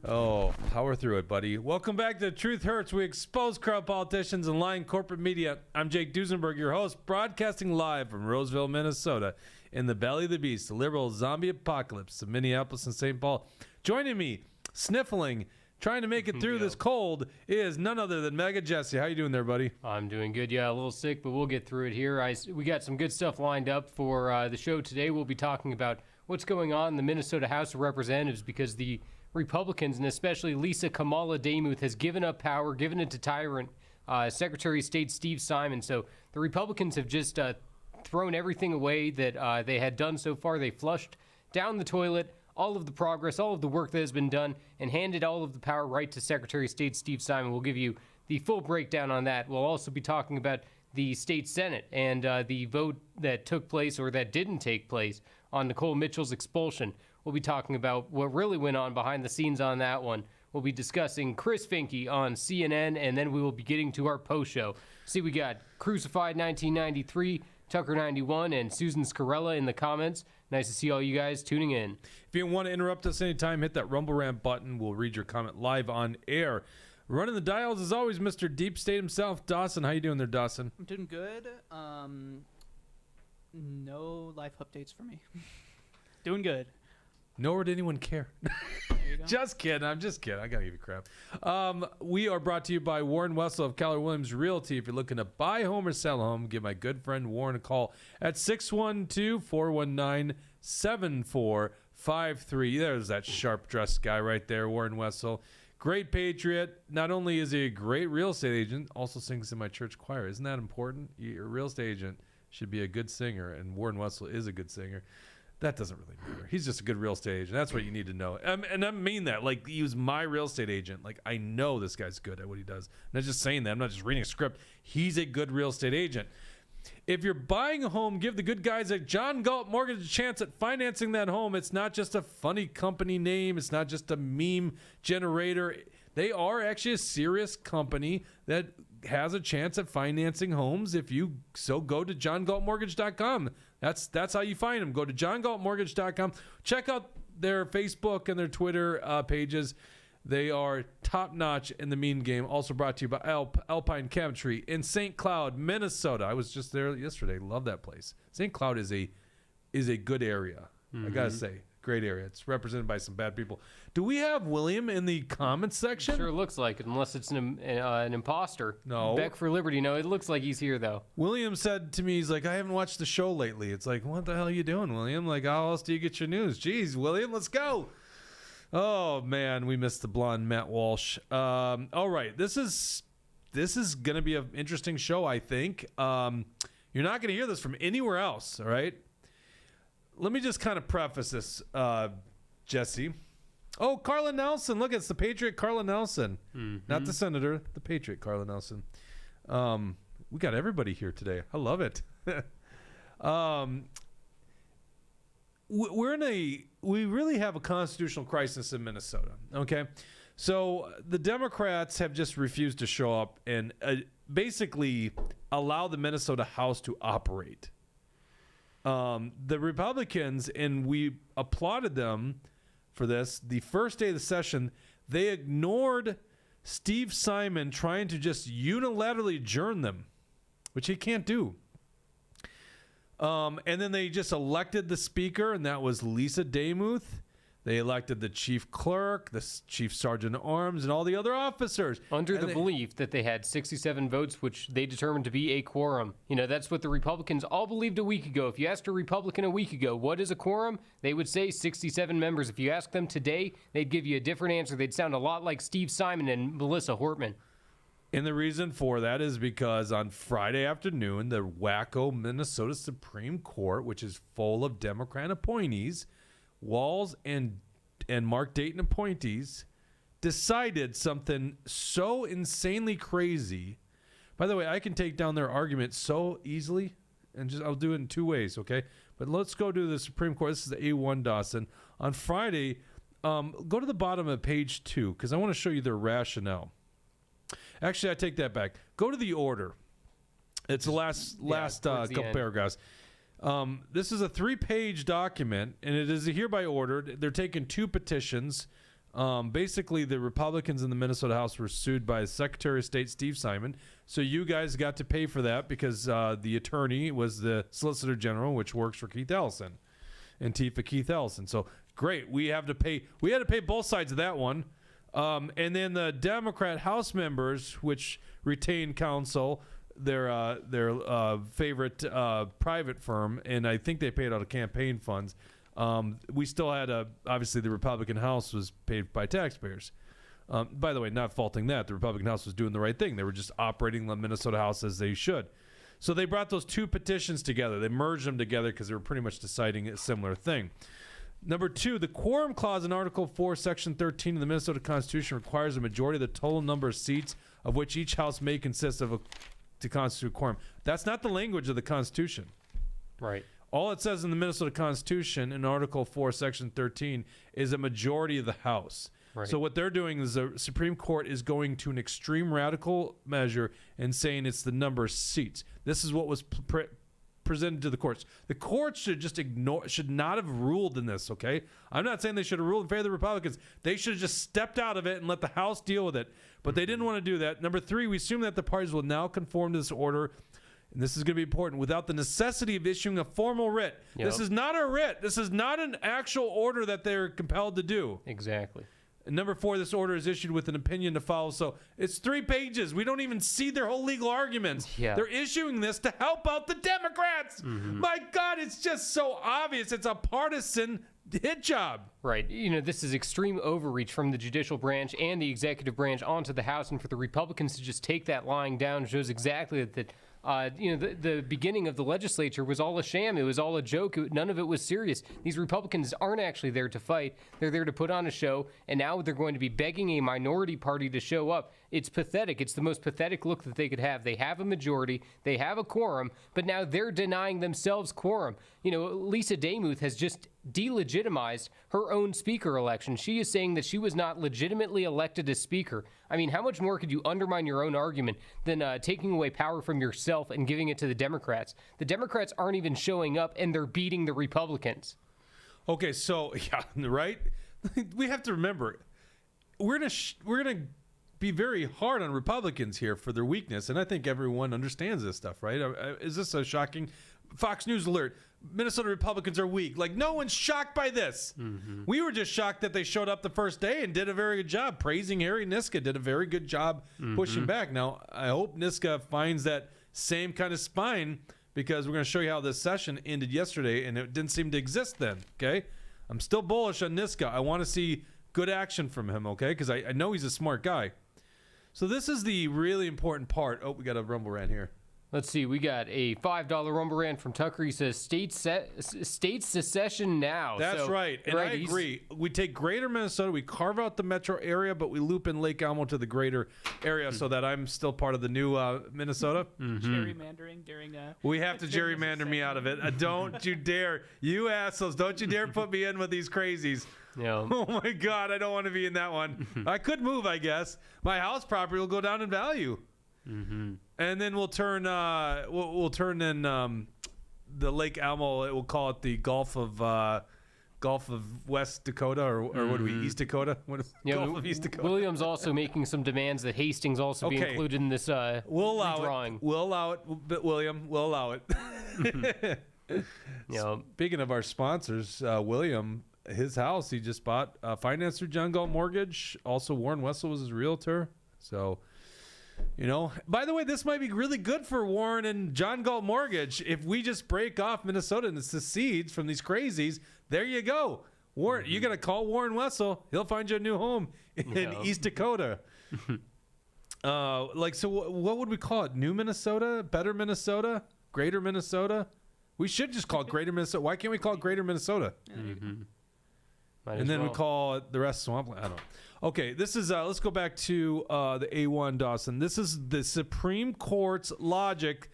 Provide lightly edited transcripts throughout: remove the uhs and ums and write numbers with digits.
Oh, power through it, buddy. Welcome back to Truth Hurts. We expose corrupt politicians and lying corporate media. I'm Jake Duesenberg, your host, broadcasting live from Roseville, Minnesota, in the belly of the beast, the liberal zombie apocalypse of Minneapolis and St. Paul. Joining me, sniffling, trying to make it through this cold, is none other than MAGA Jesse. How you doing there, buddy? I'm doing good. Yeah, a little sick, but we'll get through it here. We got some good stuff lined up for the show today. We'll be talking about what's going on in the Minnesota House of Representatives because the Republicans, and especially Lisa Kamala Demuth, has given up power, given it to tyrant Secretary of State Steve Simon. So the Republicans have just thrown everything away that they had done so far. They flushed down the toilet all of the progress, all of the work that has been done, and handed all of the power right to Secretary of State Steve Simon. We'll give you the full breakdown on that. We'll also be talking about the state Senate and the vote that took place or that didn't take place on Nicole Mitchell's expulsion. We'll be talking about what really went on behind the scenes on that one. We'll be discussing Chris Finke on CNN, and then we will be getting to our post show. See, we got Crucified 1993, Tucker 91, and Susan Scarella in the comments. Nice to see all you guys tuning in. If you want to interrupt us anytime, hit that Rumble Rant button. We'll read your comment live on air. Running the dials, as always, Mr. Deep State himself, Dawson. How you doing there, Dawson? I'm doing good. No life updates for me. Doing good. Nor did anyone care. There you go. Just kidding. I'm just kidding. I got to give you crap. We are brought to you by Warren Wessel of Keller Williams Realty. If you're looking to buy a home or sell a home, give my good friend Warren a call at 612-419-7453. There's that sharp-dressed guy right there, Warren Wessel. Great patriot. Not only is he a great real estate agent, also sings in my church choir. Isn't that important? Your real estate agent should be a good singer, and Warren Wessel is a good singer. That doesn't really matter. He's just a good real estate agent. That's what you need to know. And I mean that. Like, he was my real estate agent. Like, I know this guy's good at what he does. I'm not just saying that. I'm not just reading a script. He's a good real estate agent. If you're buying a home, give the good guys at John Galt Mortgage a chance at financing that home. It's not just a funny company name. It's not just a meme generator. They are actually a serious company that has a chance at financing homes. If you so go to johngaltmortgage.com. That's how you find them. Go to johngaltmortgage.com. Check out their Facebook and their Twitter pages. They are top-notch in the meme game. Also brought to you by Alpine Cabinetry in St. Cloud, Minnesota. I was just there yesterday. Love that place. St. Cloud is a good area. I gotta say, great area. It's represented by some bad people. Do we have William in the comments section? Sure looks like it, unless it's an imposter. No. Beck for Liberty. No, it looks like he's here, though. William said to me, he's like, I haven't watched the show lately. It's like, what the hell are you doing, William? Like, how else do you get your news? Jeez, William, let's go. Oh, man, we missed the blonde Matt Walsh. All right, this is going to be an interesting show, I think. You're not going to hear this from anywhere else, all right? Let me just kind of preface this, Jesse. Oh, Carla Nelson. Look, it's the Patriot Carla Nelson. Mm-hmm. Not the Senator, the Patriot Carla Nelson. We got everybody here today. I love it. We really have a constitutional crisis in Minnesota, okay? So the Democrats have just refused to show up and basically allow the Minnesota House to operate. The Republicans, and we applauded them for this, the first day of the session, they ignored Steve Simon trying to just unilaterally adjourn them, which he can't do. And then they just elected the speaker, and that was Lisa Demuth. They elected the chief clerk, the chief sergeant at arms, and all the other officers. Under the belief that they had 67 votes, which they determined to be a quorum. You know, that's what the Republicans all believed a week ago. If you asked a Republican a week ago, what is a quorum? They would say 67 members. If you ask them today, they'd give you a different answer. They'd sound a lot like Steve Simon and Melissa Hortman. And the reason for that is because on Friday afternoon, the wacko Minnesota Supreme Court, which is full of Democrat appointees, Walz and Mark Dayton appointees, decided something so insanely crazy. By the way, I can take down their argument so easily, and I'll do it in two ways, okay? But let's go to the Supreme Court. This is the A1, Dawson. On Friday, go to the bottom of page 2, because I want to show you their rationale. Actually, I take that back. Go to the order. It's the last couple paragraphs. This is a 3-page document, and it is hereby ordered. They're taking 2 petitions. Basically, the Republicans in the Minnesota House were sued by Secretary of State Steve Simon. So you guys got to pay for that because the attorney was the Solicitor General, which works for Keith Ellison, Antifa Keith Ellison. So great, we had to pay both sides of that one. And then the Democrat House members, which retained counsel, their favorite private firm, and I think they paid out of campaign funds. We still had obviously the Republican House was paid by taxpayers. By the way, not faulting that. The Republican House was doing the right thing. They were just operating the Minnesota House as they should. So they brought those 2 petitions together. They merged them together because they were pretty much deciding a similar thing. Number 2, the quorum clause in Article 4, Section 13 of the Minnesota Constitution requires a majority of the total number of seats of which each house may consist of to constitute a quorum. That's not the language of the Constitution. Right. All it says in the Minnesota Constitution in Article 4, Section 13 is a majority of the House. Right. So what they're doing is the Supreme Court is going to an extreme radical measure and saying it's the number of seats. This is what was presented to the courts. The courts should not have ruled in this, okay? I'm not saying they should have ruled in favor of the Republicans. They should have just stepped out of it and let the House deal with it. But they didn't want to do that. Number 3, we assume that the parties will now conform to this order, and this is going to be important, without the necessity of issuing a formal writ. Yep. This is not a writ. This is not an actual order that they're compelled to do. Exactly. And number 4, this order is issued with an opinion to follow. So it's 3 pages. We don't even see their whole legal arguments. Yeah. They're issuing this to help out the Democrats. My God, it's just so obvious. It's a partisan hit job. Right. This is extreme overreach from the judicial branch and the executive branch onto the House, and for the Republicans to just take that lying down shows exactly that the beginning of the legislature was all a sham. It was all a joke. None of it was serious. These Republicans aren't actually there to fight. They're there to put on a show, and now they're going to be begging a minority party to show up. It's pathetic. It's the most pathetic look that they could have. They have a majority. They have a quorum, but now they're denying themselves quorum. Lisa Demuth has just delegitimized her own speaker election. She is saying that she was not legitimately elected as speaker. I mean, how much more could you undermine your own argument than taking away power from yourself and giving it to the Democrats? The Democrats aren't even showing up, and they're beating the Republicans. Okay, so, yeah, right? We have to remember, we're gonna be very hard on Republicans here for their weakness, and I think everyone understands this stuff, right? Is this a shocking Fox News alert? Minnesota Republicans are weak. Like, no one's shocked by this. We were just shocked that they showed up the first day and did a very good job. Praising Harry Niska did a very good job pushing back. Now, I hope Niska finds that same kind of spine, because we're going to show you how this session ended yesterday, and it didn't seem to exist then, okay? I'm still bullish on Niska. I want to see good action from him, okay? Because I know he's a smart guy. So this is the really important part. Oh, we got a rumble rant here. Let's see. We got a $5 rumble rant from Tucker. He says, state secession now. That's right. And I agree. We take greater Minnesota. We carve out the metro area, but we loop in Lake Elmo to the greater area so that I'm still part of the new Minnesota. Gerrymandering during we have to gerrymander me out of it. Don't you dare. You assholes. Don't you dare put me in with these crazies. Yeah. Oh, my God. I don't want to be in that one. I could move, I guess. My house property will go down in value. And then we'll turn in the Lake Elmo. We'll call it the Gulf of West Dakota, or what do we, East Dakota? Gulf of East Dakota. William's also making some demands that Hastings also be included in this we'll allow redrawing. It. We'll allow it, but William, we'll allow it. Speaking of our sponsors, William, his house, he just bought financed through John Galt Mortgage. Also, Warren Wessel was his realtor. So, by the way, this might be really good for Warren and John Galt Mortgage. If we just break off Minnesota and secedes from these crazies, there you go. Warren, you got to call Warren Wessel. He'll find you a new home in East Dakota. So what would we call it? New Minnesota? Better Minnesota? Greater Minnesota? We should just call it Greater Minnesota. Why can't we call it Greater Minnesota? And then we call it the rest Swampland. I don't know. Okay, this is let's go back to the A1, Dawson. This is the Supreme Court's logic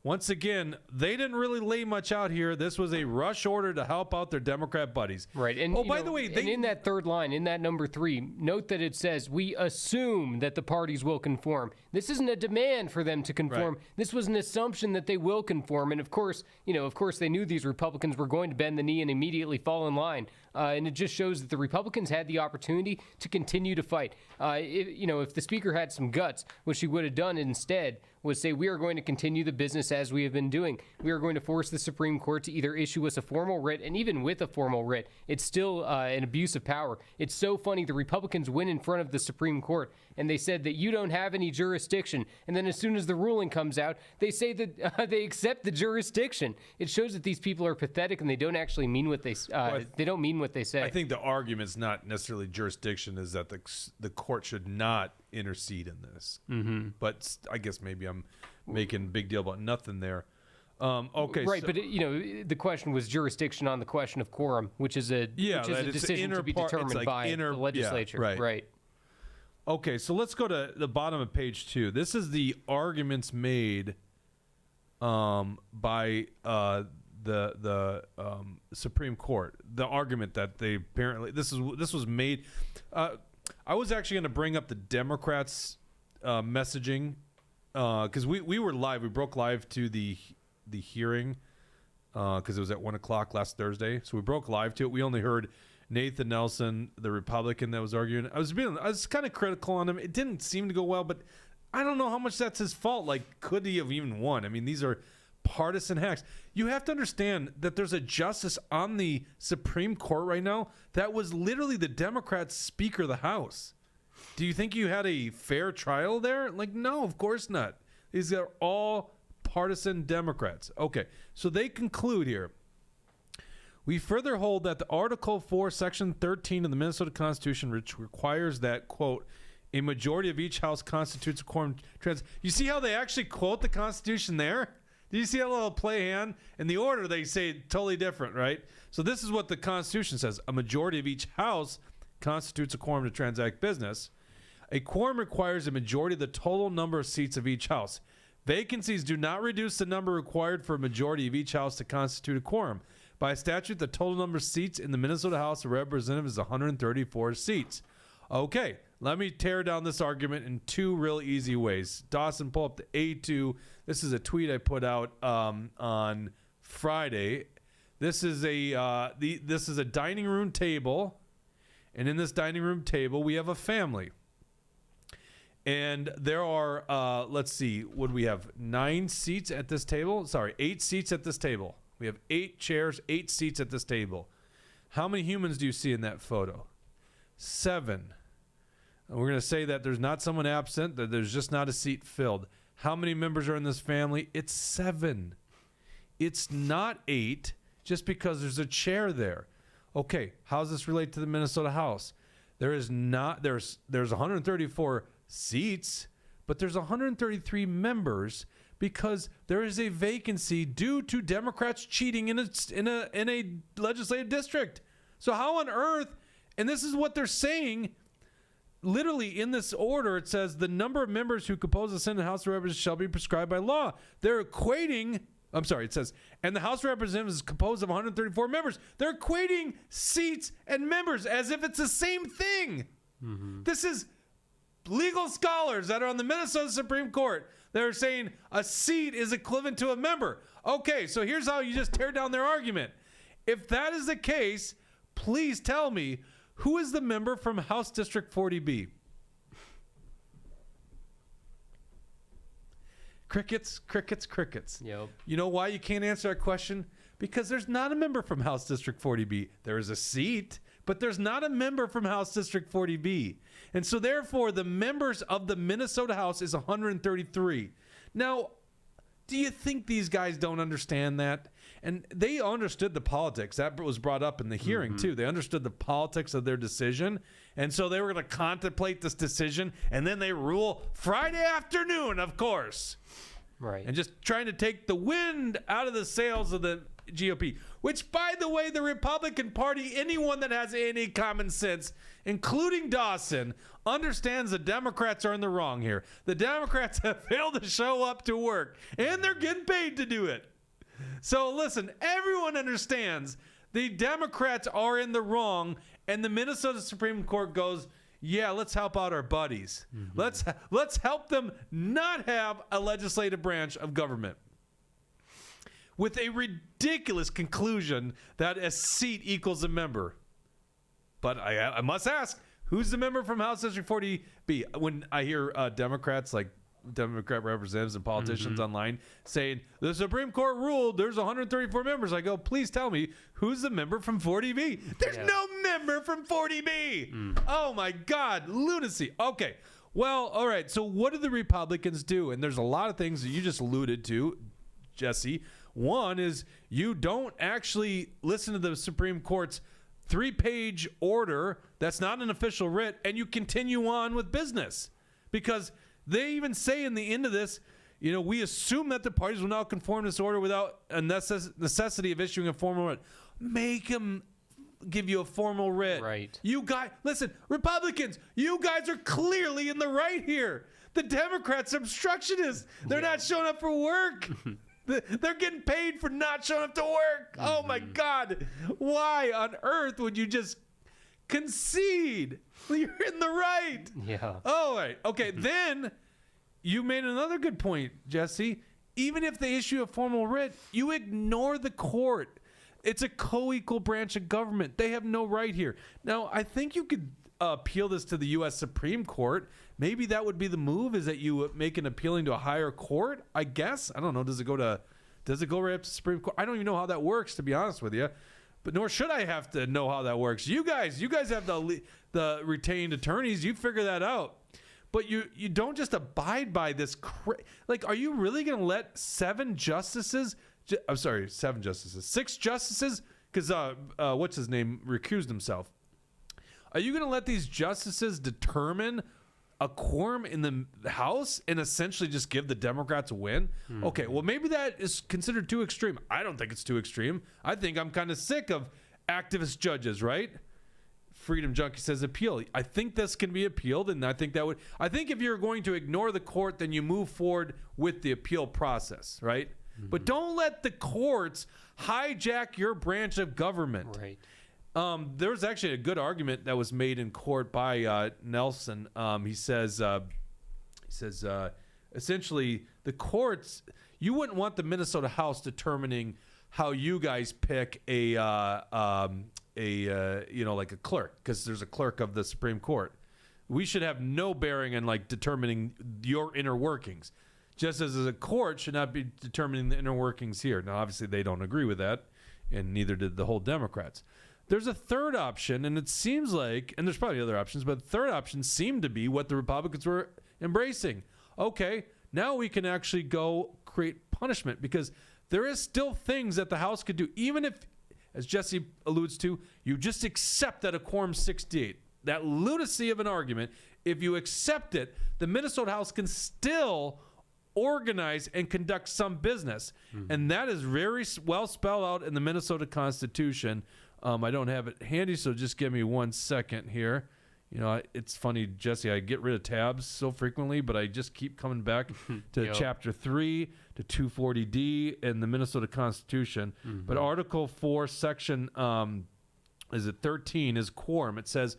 once again, they didn't really lay much out here. This was a rush order to help out their Democrat buddies. Right. And by the way, and in that third line, in that number 3, note that it says, we assume that the parties will conform. This isn't a demand for them to conform. Right. This was an assumption that they will conform. And of course, they knew these Republicans were going to bend the knee and immediately fall in line. And it just shows that the Republicans had the opportunity to continue to fight. If the speaker had some guts, what she would have done instead was say, we are going to continue the business as we have been doing. We are going to force the Supreme Court to either issue us a formal writ, and even with a formal writ, it's still an abuse of power. It's so funny. The Republicans went in front of the Supreme Court, and they said that you don't have any jurisdiction. And then as soon as the ruling comes out, they say that they accept the jurisdiction. It shows that these people are pathetic, and they don't actually mean what they don't mean what they say. I think the argument's not necessarily jurisdiction, is that the court should not intercede in this. Mm-hmm. But I guess maybe I'm making a big deal about nothing there. Okay, right, so, but the question was jurisdiction on the question of quorum, which is a decision to be determined by the legislature. Yeah, right. Okay, so let's go to the bottom of page 2. This is the arguments made by the Supreme Court. The argument that they apparently this was made. I was actually going to bring up the Democrats' messaging because we were live. We broke live to the hearing because it was at 1:00 last Thursday. So we broke live to it. We only heard Nathan Nelson, the Republican that was arguing. I was kind of critical on him. It didn't seem to go well, but I don't know how much that's his fault. Like, could he have even won? I mean, these are partisan hacks. You have to understand that there's a justice on the Supreme Court right now that was literally the Democrat Speaker of the House. Do you think you had a fair trial there? Like, no, of course not. These are all partisan Democrats. Okay, so they conclude here. We further hold that the Article 4, Section 13 of the Minnesota Constitution, which requires that, quote, a majority of each house constitutes a quorum. You see how they actually quote the Constitution there? Do you see a little play hand? In the order, they say totally different, right? So this is what the Constitution says. A majority of each house constitutes a quorum to transact business. A quorum requires a majority of the total number of seats of each house. Vacancies do not reduce the number required for a majority of each house to constitute a quorum. By statute, the total number of seats in the Minnesota House of Representatives is 134 seats. Okay, let me tear down this argument in 2 real easy ways. Dawson, pull up the A2. This is a tweet I put out on Friday. This is a dining room table, and in this dining room table we have a family. And there are, let's see, what do we have? 9 seats at this table? Sorry, 8 seats at this table. We have 8 chairs, 8 seats at this table. How many humans do you see in that photo? 7. And we're going to say that there's not someone absent, that there's just not a seat filled. How many members are in this family? It's 7. It's not 8 just because there's a chair there. Okay, how does this relate to the Minnesota House? There's 134 seats, but there's 133 members because there is a vacancy due to Democrats cheating in a legislative district. So how on earth, and this is what they're saying, literally in this order, it says the number of members who compose the Senate and House of Representatives shall be prescribed by law. They're equating, it says, and the House of Representatives is composed of 134 members. They're equating seats and members as if it's the same thing. Mm-hmm. This is legal scholars that are on the Minnesota Supreme Court. They're saying a seat is equivalent to a member. Okay, so here's how you just tear down their argument. If that is the case, please tell me, who is the member from House District 40B? Crickets, crickets, crickets. Yep. You know why you can't answer that question? Because there's not a member from House District 40B. There is a seat, but there's not a member from House District 40B. And so therefore, the members of the Minnesota House is 133. Now, do you think these guys don't understand that? And they understood the politics. That was brought up in the hearing, too. They understood the politics of their decision. And so they were going to contemplate this decision, and then they rule Friday afternoon, of course. Right. And just trying to take the wind out of the sails of the GOP, which, by the way, the Republican Party, anyone that has any common sense, including Dawson, understands the Democrats are in the wrong here. The Democrats have failed to show up to work, and they're getting paid to do it. So listen, everyone understands the Democrats are in the wrong, and the Minnesota Supreme Court goes, yeah, let's help out our buddies. Let's help them not have a legislative branch of government. With a ridiculous conclusion that a seat equals a member. But I must ask, who's the member from House District 40B? When I hear Democrats, like Democrat representatives and politicians online saying, the Supreme Court ruled there's 134 members, I go, please tell me, who's the member from 40B? There's no member from 40B. Oh my God, lunacy. Okay, well, all right, so what do the Republicans do? And there's a lot of things that you just alluded to, Jesse. One is you don't actually listen to the Supreme Court's 3-page order that's not an official writ, and you continue on with business. Because they even say in the end of this, you know, we assume that the parties will now conform to this order without a necessity of issuing a formal writ. Make them give you a formal writ. Right. You guys, listen, Republicans, you guys are clearly in the right here. The Democrats are obstructionists. They're not showing up for work. They're getting paid for not showing up to work. Oh my God. Why on earth would you just concede? You're in the right. Yeah. All right. Okay. Then you made another good point, Jesse. Even if they issue a formal writ, you ignore the court. It's a co-equal branch of government. They have no right here. Now, I think you could appeal this to the U.S. Supreme Court. Maybe that would be the move, is that you make an appealing to a higher court, I guess. I don't know. Does it go right up to the Supreme Court? I don't even know how that works, to be honest with you. But nor should I have to know how that works. You guys have the retained attorneys. You figure that out. But you don't just abide by this. Are you really going to let 6 justices? Because what's his name recused himself. Are you going to let these justices determine a quorum in the House and essentially just give the Democrats a win? Okay, well, maybe that is considered too extreme. I don't think it's too extreme. I think I'm kind of sick of activist judges, right? Freedom Junkie says appeal. I think this can be appealed, and I think if you're going to ignore the court, then you move forward with the appeal process, right? But don't let the courts hijack your branch of government. Right. There was actually a good argument that was made in court by Nelson. He says essentially the courts, you wouldn't want the Minnesota House determining how you guys pick a clerk, because there's a clerk of the Supreme Court. We should have no bearing in determining your inner workings, just as a court should not be determining the inner workings here. Now, obviously, they don't agree with that, and neither did the whole Democrats. There's a third option, and it seems like, and there's probably other options, but the third option seemed to be what the Republicans were embracing. Okay, now we can actually go create punishment, because there is still things that the House could do, even if, as Jesse alludes to, you just accept that a quorum's 68. That lunacy of an argument, if you accept it, the Minnesota House can still organize and conduct some business. And that is very well spelled out in the Minnesota Constitution. I don't have it handy, so just give me 1 second here. You know, it's funny, Jesse, I get rid of tabs so frequently, but I just keep coming back to Chapter 3, to 240D, and the Minnesota Constitution. But Article 4, Section 13 is quorum. It says,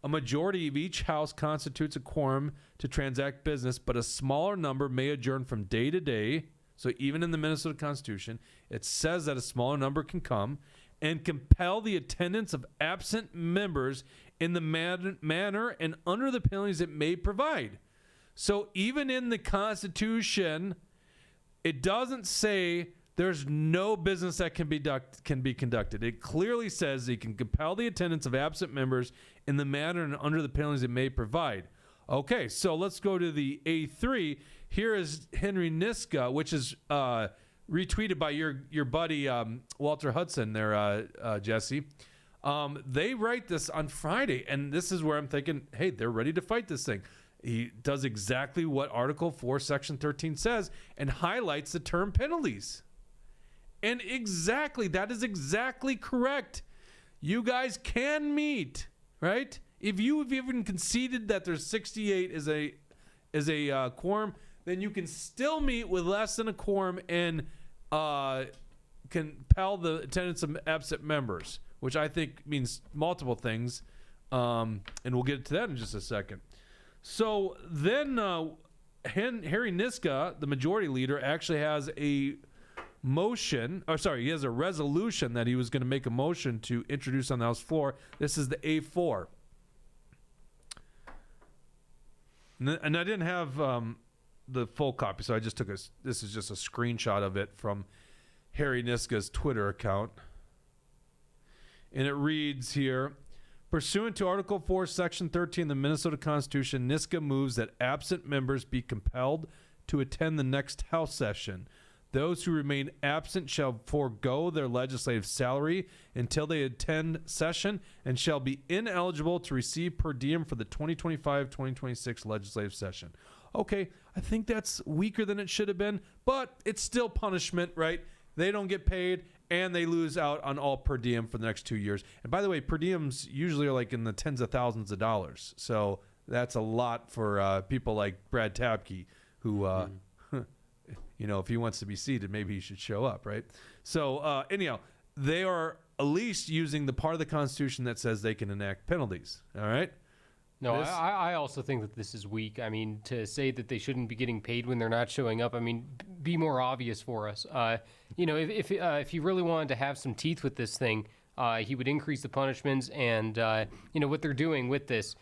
a majority of each house constitutes a quorum to transact business, but a smaller number may adjourn from day to day. So even in the Minnesota Constitution, it says that a smaller number can come and compel the attendance of absent members in the manner and under the penalties it may provide. So even in the Constitution, it doesn't say there's no business that can be conducted. It clearly says it can compel the attendance of absent members in the manner and under the penalties it may provide. Okay, so let's go to the A3. Here is Henry Niska, which is retweeted by your buddy Walter Hudson there, Jesse. They write this on Friday, and this is where I'm thinking, hey, they're ready to fight this thing. He does exactly what Article 4, Section 13 says and highlights the term penalties. And that is exactly correct. You guys can meet, right? If you've even conceded that there's 68 is a quorum, then you can still meet with less than a quorum and compel the attendance of absent members, which I think means multiple things. And we'll get to that in just a second. So then Harry Niska, the majority leader, actually has a he has a resolution that he was going to make a motion to introduce on the House floor. This is the A4. And I didn't have the full copy, so I just took this is just a screenshot of it from Harry Niska's Twitter account. And it reads here, pursuant to Article 4, Section 13 of the Minnesota Constitution, Niska moves that absent members be compelled to attend the next House session. Those who remain absent shall forego their legislative salary until they attend session and shall be ineligible to receive per diem for the 2025-2026 legislative session. Okay, I think that's weaker than it should have been, but it's still punishment, right? They don't get paid, and they lose out on all per diem for the next 2 years. And by the way, per diems usually are like in the tens of thousands of dollars. So that's a lot for people like Brad Tapke, who... if he wants to be seated, maybe he should show up, right? So anyhow, they are at least using the part of the Constitution that says they can enact penalties, all right? No, I also think that this is weak. I mean, to say that they shouldn't be getting paid when they're not showing up, I mean, be more obvious for us. If he really wanted to have some teeth with this thing, he would increase the punishments and, what they're doing with this.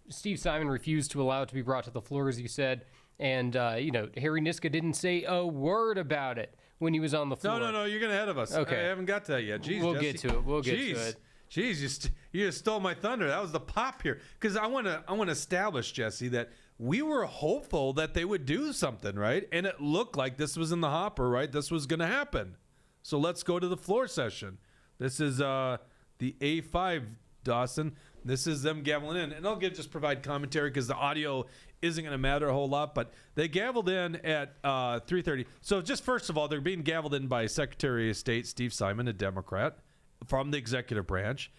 Steve Simon refused to allow it to be brought to the floor, as you said. And, Harry Niska didn't say a word about it when he was on the floor. No, you're getting ahead of us. Okay. I haven't got to that yet. Jeez, we'll Jesse. get to it. We'll get to it. Jeez, you just stole my thunder. That was the pop here. Because I want to establish, Jesse, that we were hopeful that they would do something, right? And it looked like this was in the hopper, right? This was going to happen. So let's go to the floor session. This is the A5, Dawson. This is them gaveling in. And I'll just provide commentary because the audio isn't going to matter a whole lot. But they gavelled in at 3:30. So just first of all, they're being gavelled in by Secretary of State Steve Simon, a Democrat, from the executive branch.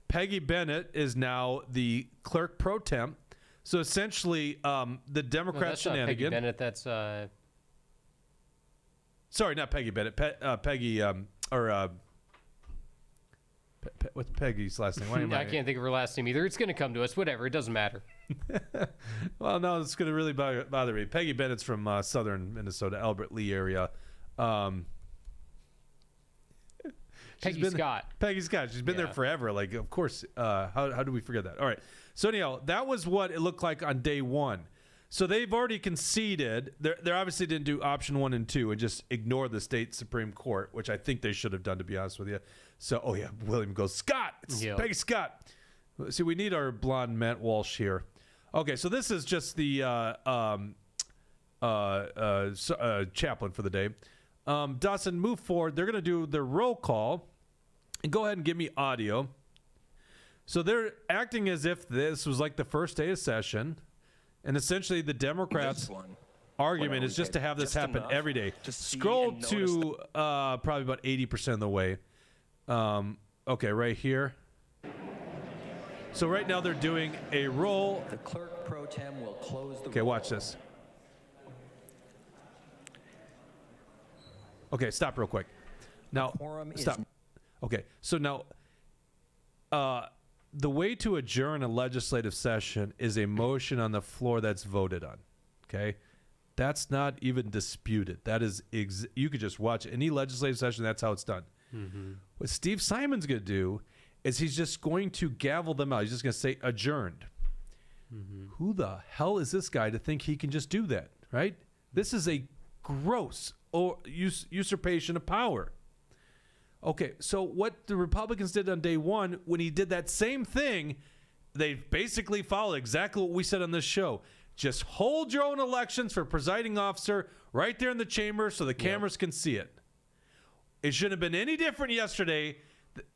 Peggy Bennett is now the clerk pro temp. So essentially, the Democrat shenanigan. Not Peggy Bennett. That's sorry, not Peggy Bennett. Peggy what's Peggy's last name? Why am I can't think of her last name either. It's going to come to us. Whatever. It doesn't matter. Well, no, it's going to really bother me. Peggy Bennett's from southern Minnesota, Albert Lee area. Peggy Scott. Peggy Scott. She's been there forever. Like, of course. How do we forget that? All right. So anyhow, that was what it looked like on day one. So they've already conceded. They obviously didn't do option 1 and 2 and just ignore the state Supreme Court, which I think they should have done, to be honest with you. So, William goes, Scott. It's Peggy Scott. See, we need our blonde Matt Walsh here. Okay, so this is just the chaplain for the day. Dawson, move forward. They're going to do their roll call. And go ahead and give me audio. So they're acting as if this was like the first day of session. And essentially the Democrats' argument is just to have this happen every day. Scroll to probably about 80% of the way. Okay, right here. So right now they're doing a roll. The clerk pro tem will close the Okay, watch this. Okay, stop real quick. Now, stop. Okay, so now the way to adjourn a legislative session is a motion on the floor that's voted on. Okay? That's not even disputed. That is, you could just watch any legislative session, that's how it's done. Mm-hmm. What Steve Simon's going to do is he's just going to gavel them out. He's just going to say adjourned. Mm-hmm. Who the hell is this guy to think he can just do that, right? This is a gross usurpation of power. Okay, so what the Republicans did on day one, when he did that same thing, they basically followed exactly what we said on this show. Just hold your own elections for presiding officer right there in the chamber so the cameras can see it. It shouldn't have been any different yesterday.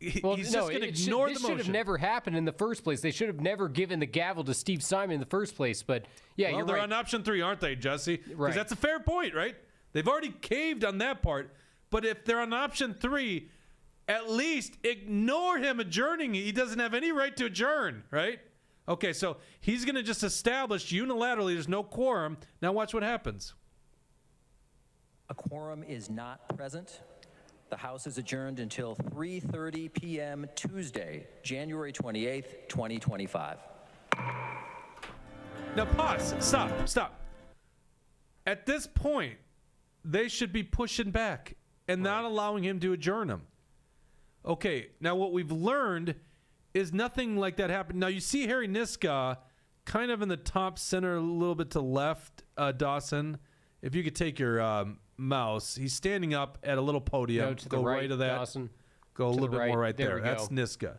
He's just going to ignore the motion. This should have never happened in the first place. They should have never given the gavel to Steve Simon in the first place. But, you're they're right. on option 3, aren't they, Jesse? Because Right. that's a fair point, right? They've already caved on that part. But if they're on option 3, at least ignore him adjourning. He doesn't have any right to adjourn, right? Okay, so he's going to just establish unilaterally there's no quorum. Now watch what happens. A quorum is not present. The House is adjourned until 3:30 p.m. Tuesday, January 28th, 2025. Now pause. Stop. At this point, they should be pushing back and not allowing him to adjourn them. Okay, now what we've learned is nothing like that happened. Now you see Harry Niska kind of in the top center, a little bit to left, Dawson. If you could take your mouse, he's standing up at a little podium. No, to the right of that. Dawson. Go a little bit more right there. we That's go. Niska.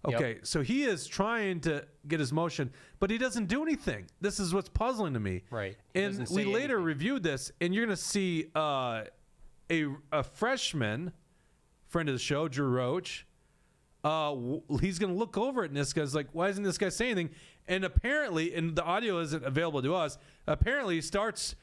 Okay, so he is trying to get his motion, but he doesn't do anything. This is what's puzzling to me. Right. He And doesn't we say later anything. reviewed this, and you're going to see a freshman, friend of the show, Drew Roach. He's going to look over at Niska. He's like, why isn't this guy saying anything? And apparently, and the audio isn't available to us, apparently he starts,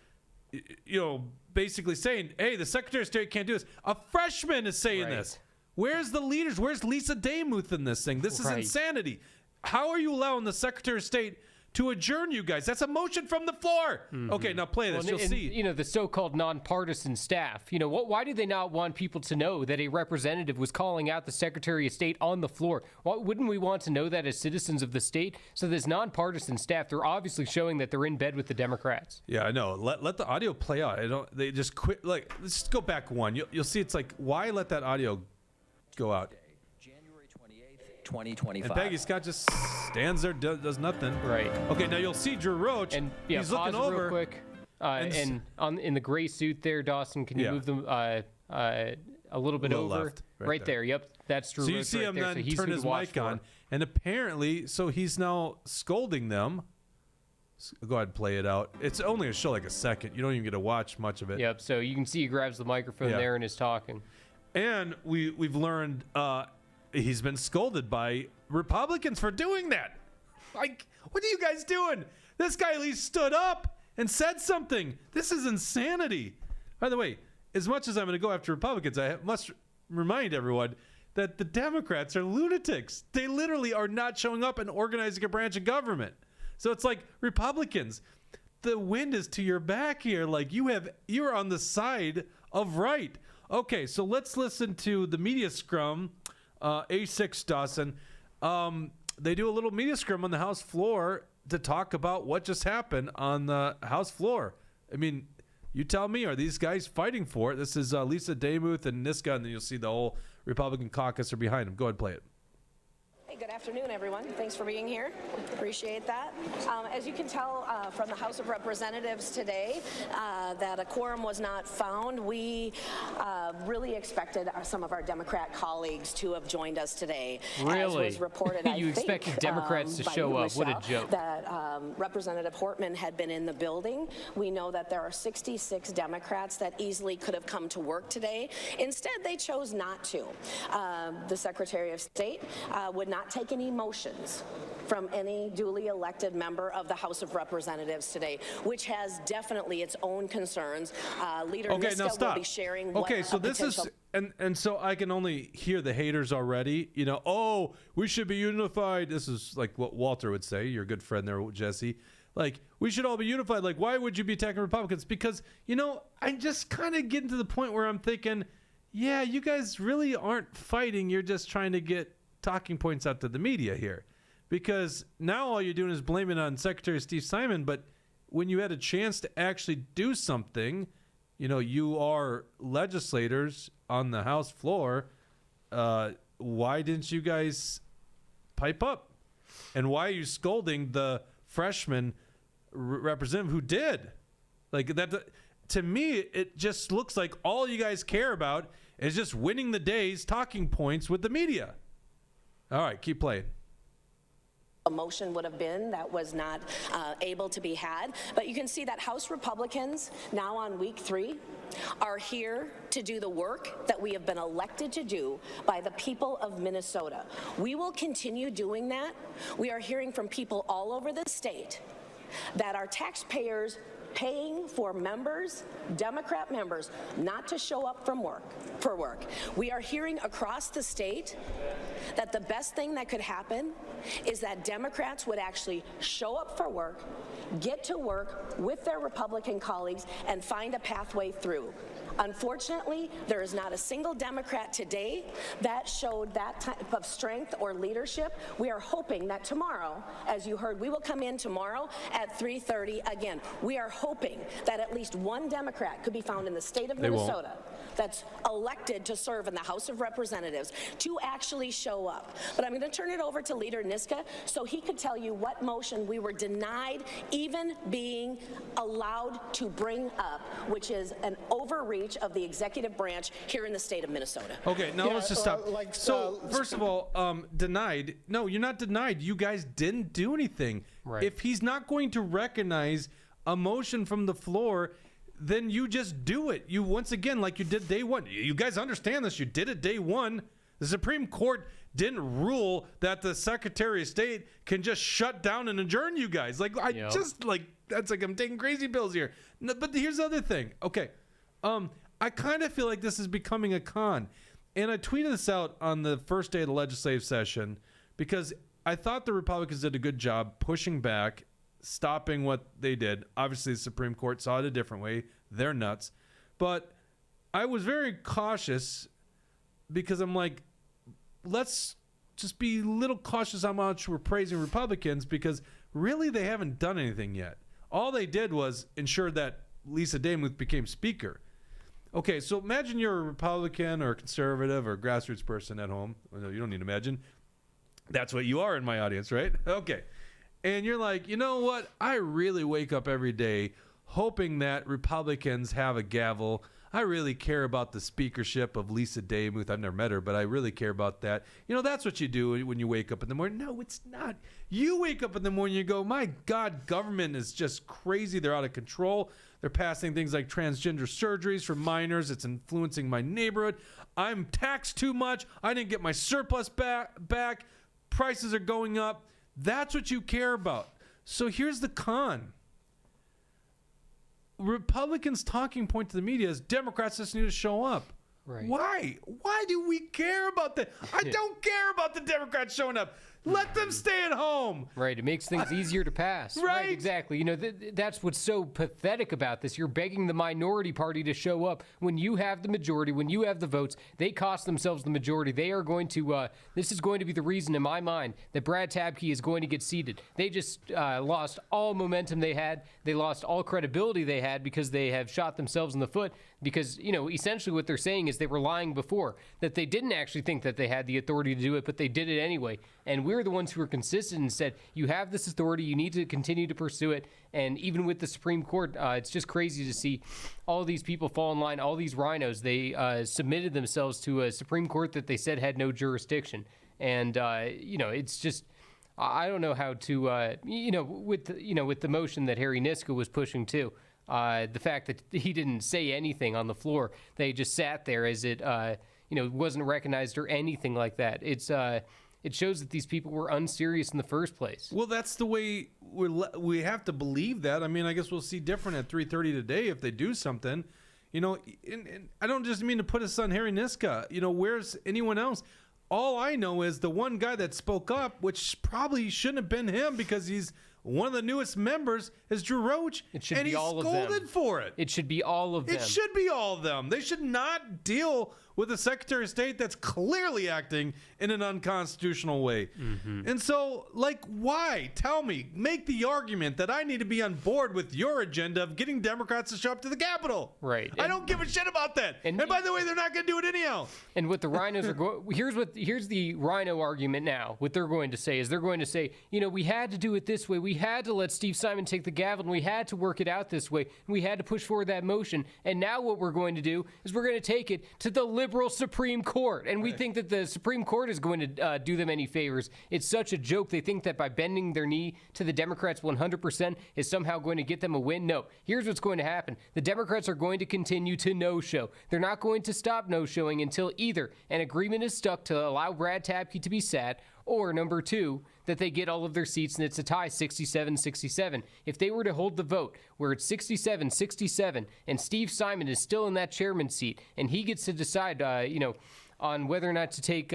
basically saying, hey, the Secretary of State can't do this. A freshman is saying Right. this. Where's the leaders? Where's Lisa Damuth in this thing? This is Right. insanity. How are you allowing the Secretary of State to adjourn you guys? That's a motion from the floor. Okay, now play this. Well, You'll see. The so-called nonpartisan staff. Why do they not want people to know that a representative was calling out the Secretary of State on the floor? Wouldn't we want to know that as citizens of the state? So this nonpartisan staff, they're obviously showing that they're in bed with the Democrats. Yeah, I know. Let the audio play out. They just quit. Like, let's just go back one. You'll see. It's like, why let that audio go out? January 28th, 2025. And Peggy Scott just stands there, does nothing. Right. Okay, now you'll see Drew Roach. And he's pause looking it over. real quick. and s- In the gray suit there, Dawson, can you Yeah. move them a little bit little over? left, right right there. there. Yep, that's Drew So you Roach see right him there. then So he's turn who his to watch mic on, for. and apparently, so he's now scolding them. Go ahead and play it out. It's only a show like a second. You don't even get to watch much of it. Yep. So you can see he grabs the microphone Yeah. there and is talking. And we've learned he's been scolded by Republicans for doing that. Like, what are you guys doing? This guy at least stood up and said something. This is insanity. By the way, as much as I'm going to go after Republicans, I must remind everyone that the Democrats are lunatics. They literally are not showing up and organizing a branch of government. So it's like, Republicans, the wind is to your back here. Like, you're on the side of right. Okay, so let's listen to the media scrum. A6 Dawson. They do a little media scrum on the House floor to talk about what just happened on the House floor. I mean, you tell me, are these guys fighting for it? This is Lisa Damuth and Niska, and then you'll see the whole Republican caucus are behind them. Go ahead and play it. Hey, good afternoon, everyone. Thanks for being here. Appreciate that. As you can tell from the House of Representatives today, that a quorum was not found. We really expected some of our Democrat colleagues to have joined us today. Really? As was reported, You expected Democrats to by show you, up. What a Michelle, joke. That Representative Hortman had been in the building. We know that there are 66 Democrats that easily could have come to work today. Instead, they chose not to. The Secretary of State would not take any motions from any duly elected member of the House of Representatives today, which has definitely its own concerns. Leader Okay, now Niska will stop. be sharing Okay, what so a this is, potential and so I can only hear the haters already. Oh, we should be unified. This is like what Walter would say. Your good friend there, Jesse. Like, we should all be unified. Like, why would you be attacking Republicans? Because, I'm just kind of getting to the point where I'm thinking, yeah, you guys really aren't fighting. You're just trying to get talking points out to the media here. Because now all you're doing is blaming on Secretary Steve Simon, but when you had a chance to actually do something, you are legislators on the House floor, why didn't you guys pipe up? And why are you scolding the freshman representative who did? Like, that, to me, it just looks like all you guys care about is just winning the day's talking points with the media. All right, keep playing. a motion would have been that was not able to be had. But you can see that House Republicans, now on week 3, are here to do the work that we have been elected to do by the people of Minnesota. We will continue doing that. We are hearing from people all over the state that our taxpayers paying for members, Democrat members, not to show up for work. We are hearing across the state that the best thing that could happen is that Democrats would actually show up for work, get to work with their Republican colleagues, and find a pathway through. Unfortunately, there is not a single Democrat today that showed that type of strength or leadership. We are hoping that tomorrow, as you heard, we will come in tomorrow at 3:30. Again, we are hoping that at least one Democrat could be found in the state of Minnesota that's elected to serve in the House of Representatives to actually show up. But I'm going to turn it over to Leader Niska so he could tell you what motion we were denied even being allowed to bring up, which is an overreach of the executive branch here in the state of Minnesota. Okay, now let's just stop. First of all, denied. No, you're not denied. You guys didn't do anything. Right. If he's not going to recognize a motion from the floor, then you just do it. You, once again, like you did day one. You guys understand this. You did it day one. The Supreme Court didn't rule that the Secretary of State can just shut down and adjourn you guys. Like, that's like I'm taking crazy pills here. No, but here's the other thing. Okay. I kind of feel like this is becoming a con. And I tweeted this out on the first day of the legislative session because I thought the Republicans did a good job pushing back, stopping what they did. Obviously, the Supreme Court saw it a different way. They're nuts. But I was very cautious because I'm like, let's just be a little cautious how much we're praising Republicans because really they haven't done anything yet. All they did was ensure that Lisa Damuth became Speaker. Okay, so imagine you're a Republican or a conservative or a grassroots person at home. Well, no, you don't need to imagine. That's what you are in my audience, right? Okay. And you're like, you know what? I really wake up every day hoping that Republicans have a gavel. I really care about the speakership of Lisa Damuth. I've never met her, but I really care about that. You know, that's what you do when you wake up in the morning. No, it's not. You wake up in the morning and you go, my God, government is just crazy. They're out of control. They're passing things like transgender surgeries for minors. It's influencing my neighborhood. I'm taxed too much. I didn't get my surplus back. Prices are going up. That's what you care about. So here's the con. Republicans' talking point to the media is Democrats just need to show up. Right. Why? Why do we care about that? I don't care about the Democrats showing up. Let them stay at home. Right. It makes things easier to pass. Right. Exactly. You know, that's what's so pathetic about this. You're begging the minority party to show up when you have the majority, when you have the votes. They cost themselves the majority. They are going to, this is going to be the reason in my mind that Brad Tabke is going to get seated. They just lost all momentum they had. They lost all credibility they had because they have shot themselves in the foot because, you know, essentially what they're saying is they were lying before, that they didn't actually think that they had the authority to do it, but they did it anyway. And we're the ones who were consistent and said, you have this authority, you need to continue to pursue it. And even with the Supreme Court, it's just crazy to see all these people fall in line, all these rhinos. They submitted themselves to a Supreme Court that they said had no jurisdiction. And, you know, it's just, I don't know how to, with the motion that Harry Niska was pushing too. The fact that he didn't say anything on the floor, they just sat there as it, wasn't recognized or anything like that. It shows that these people were unserious in the first place. Well, that's the way we have to believe that. I mean, I guess we'll see different at 3:30 today if they do something. You know, and I don't just mean to put us on Harry Niska. You know, where's anyone else? All I know is the one guy that spoke up, which probably shouldn't have been him because he's one of the newest members, is Drew Roach. It should and be he's all of them. scolded for it. It should be all of them. It should be all of them. They should not deal with a Secretary of State that's clearly acting in an unconstitutional way. Mm-hmm. And so, like, why? Tell me. Make the argument that I need to be on board with your agenda of getting Democrats to show up to the Capitol. Right. I don't give a shit about that. And by the way, they're not going to do it anyhow. And what the rhinos are going... Here's the rhino argument now. What they're going to say is they're going to say, you know, we had to do it this way. We had to let Steve Simon take the gavel, and we had to work it out this way. And we had to push forward that motion. And now what we're going to do is we're going to take it to the liberal Supreme Court. And we think that the Supreme Court is going to do them any favors. It's such a joke. They think that by bending their knee to the Democrats 100% is somehow going to get them a win. No. Here's what's going to happen. The Democrats are going to continue to no-show. They're not going to stop no-showing until either an agreement is stuck to allow Brad Tabke to be sat, Or number 2, that they get all of their seats and it's a tie 67-67. If they were to hold the vote where it's 67-67 and Steve Simon is still in that chairman's seat and he gets to decide, on whether or not to take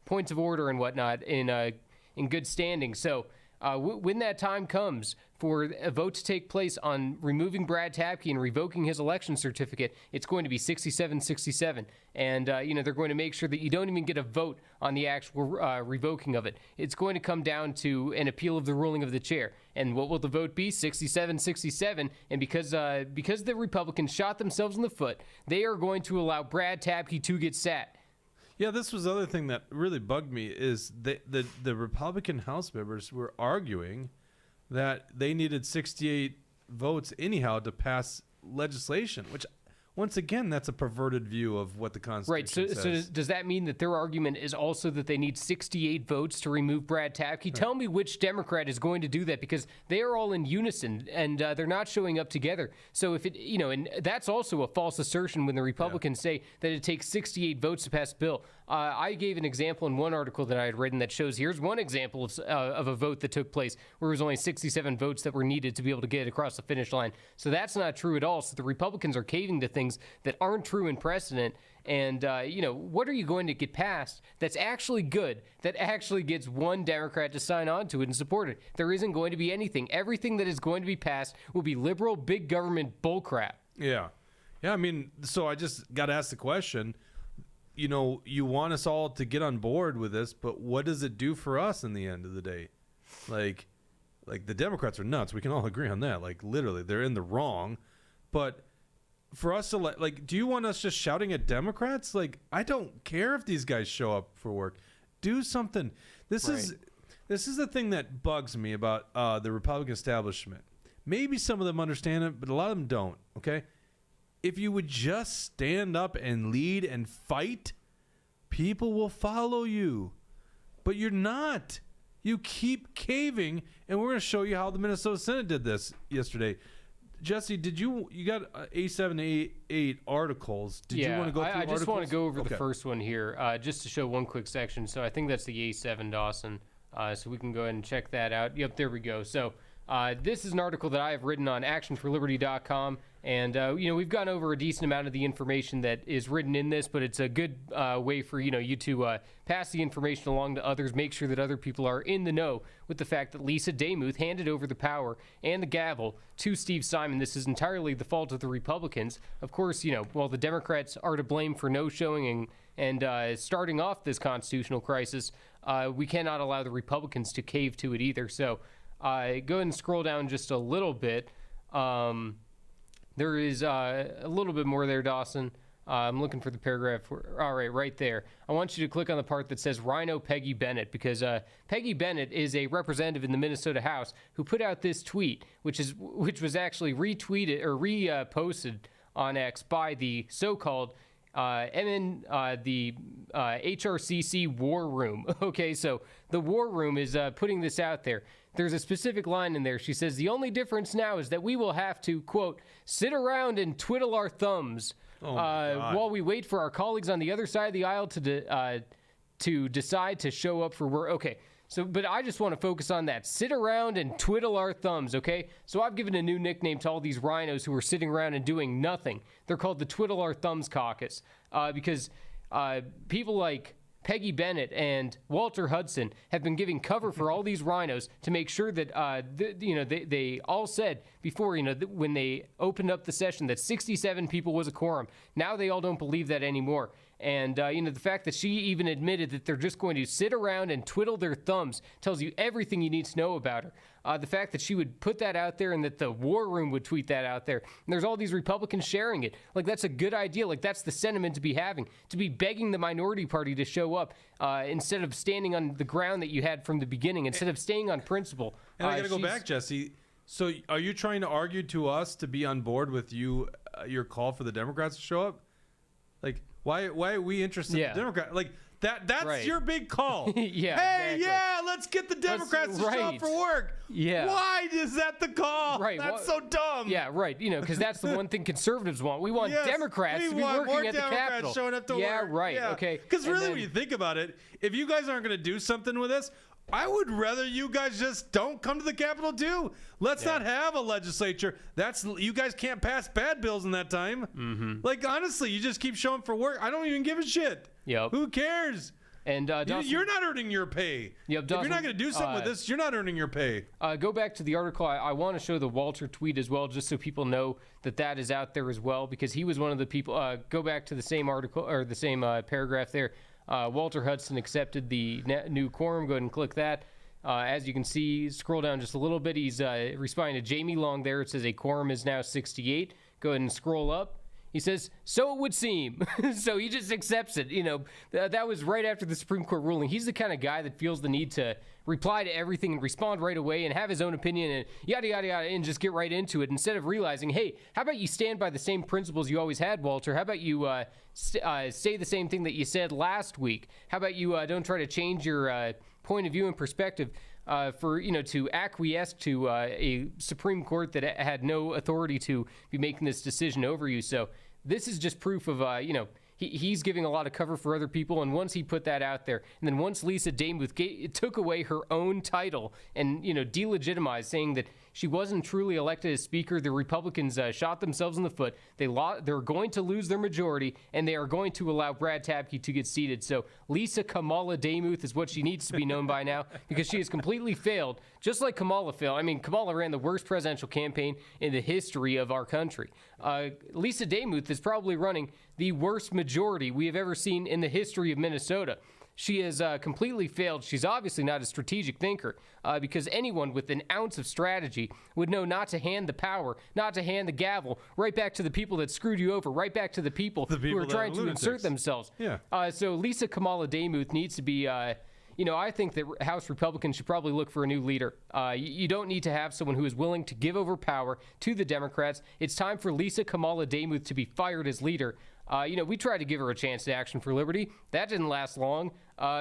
points of order and whatnot in good standing. So when that time comes for a vote to take place on removing Brad Tapke and revoking his election certificate, it's going to be 67-67. And, they're going to make sure that you don't even get a vote on the actual revoking of it. It's going to come down to an appeal of the ruling of the chair. And what will the vote be? 67-67. And because the Republicans shot themselves in the foot, they are going to allow Brad Tapke to get sat. Yeah, this was the other thing that really bugged me is the Republican House members were arguing that they needed 68 votes anyhow to pass legislation, which, once again, that's a perverted view of what the Constitution says. Right, so does that mean that their argument is also that they need 68 votes to remove Brad Tapke? Right. Tell me which Democrat is going to do that, because they are all in unison, and they're not showing up together. So if it, and that's also a false assertion when the Republicans say that it takes 68 votes to pass a bill. I gave an example in one article that I had written that shows here's one example of a vote that took place where it was only 67 votes that were needed to be able to get across the finish line. So that's not true at all. So the Republicans are caving to things that aren't true in precedent. And, what are you going to get passed that's actually good, that actually gets one Democrat to sign on to it and support it? There isn't going to be anything. Everything that is going to be passed will be liberal, big government bullcrap. Yeah. Yeah, I mean, so I just got to ask the question, you want us all to get on board with this, but what does it do for us in the end of the day? Like the Democrats are nuts. We can all agree on that. Like, literally, they're in the wrong. But for us to do you want us just shouting at Democrats? Like, I don't care if these guys show up for work. Do something. This is the thing that bugs me about the Republican establishment. Maybe some of them understand it, but a lot of them don't. Okay. If you would just stand up and lead and fight, people will follow you. But you're not. You keep caving, and we're going to show you how the Minnesota Senate did this yesterday. Jesse, you got A7, A8 articles. Did you want to go through I just articles? want to go over the first one here, just to show one quick section. So I think that's the A7, Dawson. So we can go ahead and check that out. Yep, there we go. So this is an article that I have written on actionforliberty.com. And, we've gone over a decent amount of the information that is written in this, but it's a good way for, you to pass the information along to others, make sure that other people are in the know with the fact that Lisa Demuth handed over the power and the gavel to Steve Simon. This is entirely the fault of the Republicans. Of course, while the Democrats are to blame for no showing and starting off this constitutional crisis, we cannot allow the Republicans to cave to it either. So go ahead and scroll down just a little bit. There is a little bit more there, Dawson. I'm looking for the paragraph. All right, right there. I want you to click on the part that says Rhino Peggy Bennett, because Peggy Bennett is a representative in the Minnesota House who put out this tweet, which was actually retweeted or reposted on X by the so-called the HRCC War Room. Okay, so the War Room is putting this out there. There's a specific line in there. She says, the only difference now is that we will have to, quote, sit around and twiddle our thumbs while we wait for our colleagues on the other side of the aisle to decide to show up for work. Okay, so, but I just want to focus on that. Sit around and twiddle our thumbs, okay? So I've given a new nickname to all these rhinos who are sitting around and doing nothing. They're called the Twiddle Our Thumbs Caucus because people like Peggy Bennett and Walter Hudson have been giving cover for all these rhinos to make sure that, they all said before, when they opened up the session that 67 people was a quorum. Now they all don't believe that anymore. And, the fact that she even admitted that they're just going to sit around and twiddle their thumbs tells you everything you need to know about her. The fact that she would put that out there and that the War Room would tweet that out there, and there's all these Republicans sharing it. Like, that's a good idea. Like, that's the sentiment to be having, to be begging the minority party to show up instead of standing on the ground that you had from the beginning, instead of staying on principle. And I got to go back, Jesse. So are you trying to argue to us to be on board with your call for the Democrats to show up? Like, why are we interested in the Democrats? Like, That's Right. your big call. Yeah, Hey, exactly. yeah, let's get the Democrats to show up right. for work. Yeah. Why is that the call? Right, That's wha- so dumb. Yeah, right. Because that's the one thing conservatives want. We want Yes, Democrats we to be want working more at the Democrats Capitol. showing up to yeah, work. right. Okay. Because And really, then- when you think about it, if you guys aren't going to do something with this, I would rather you guys just don't come to the Capitol too. Let's not have a legislature. You guys can't pass bad bills in that time. Mm-hmm. Like, honestly, you just keep showing for work. I don't even give a shit. Yep. Who cares? And Dawson, You're not earning your pay. Yep, if you're Dawson, not going to do something with this, you're not earning your pay. go back to the article. I want to show the Walter tweet as well, just so people know that is out there as well, because he was one of the people. Go back to the same article or the same paragraph there. Walter Hudson accepted the new quorum. Go ahead and click that. As you can see, scroll down just a little bit. He's responding to Jamie Long there. It says a quorum is now 68. Go ahead and scroll up. He says, so it would seem. So he just accepts it. That was right after the Supreme Court ruling. He's the kind of guy that feels the need to reply to everything and respond right away and have his own opinion and yada, yada, yada, and just get right into it instead of realizing, hey, how about you stand by the same principles you always had, Walter? How about you say the same thing that you said last week? How about you don't try to change your point of view and perspective to acquiesce to a Supreme Court that had no authority to be making this decision over you. So this is just proof of, he's giving a lot of cover for other people. And once he put that out there, and then once Lisa Damuth took away her own title and, delegitimized, saying that she wasn't truly elected as Speaker, the Republicans shot themselves in the foot. They're going to lose their majority, and they are going to allow Brad Tabke to get seated. So Lisa Kamala Damuth is what she needs to be known by now, because she has completely failed, just like Kamala failed. I mean, Kamala ran the worst presidential campaign in the history of our country. Lisa Damuth is probably running the worst majority we have ever seen in the history of Minnesota. She has completely failed. She's obviously not a strategic thinker, because anyone with an ounce of strategy would know not to hand the power, not to hand the gavel right back to the people that screwed you over, right back to the people who are trying to insert themselves. Yeah. So Lisa Kamala Damuth needs to be, I think that House Republicans should probably look for a new leader. You don't need to have someone who is willing to give over power to the Democrats. It's time for Lisa Kamala Damuth to be fired as leader. We tried to give her a chance to Action for Liberty. That didn't last long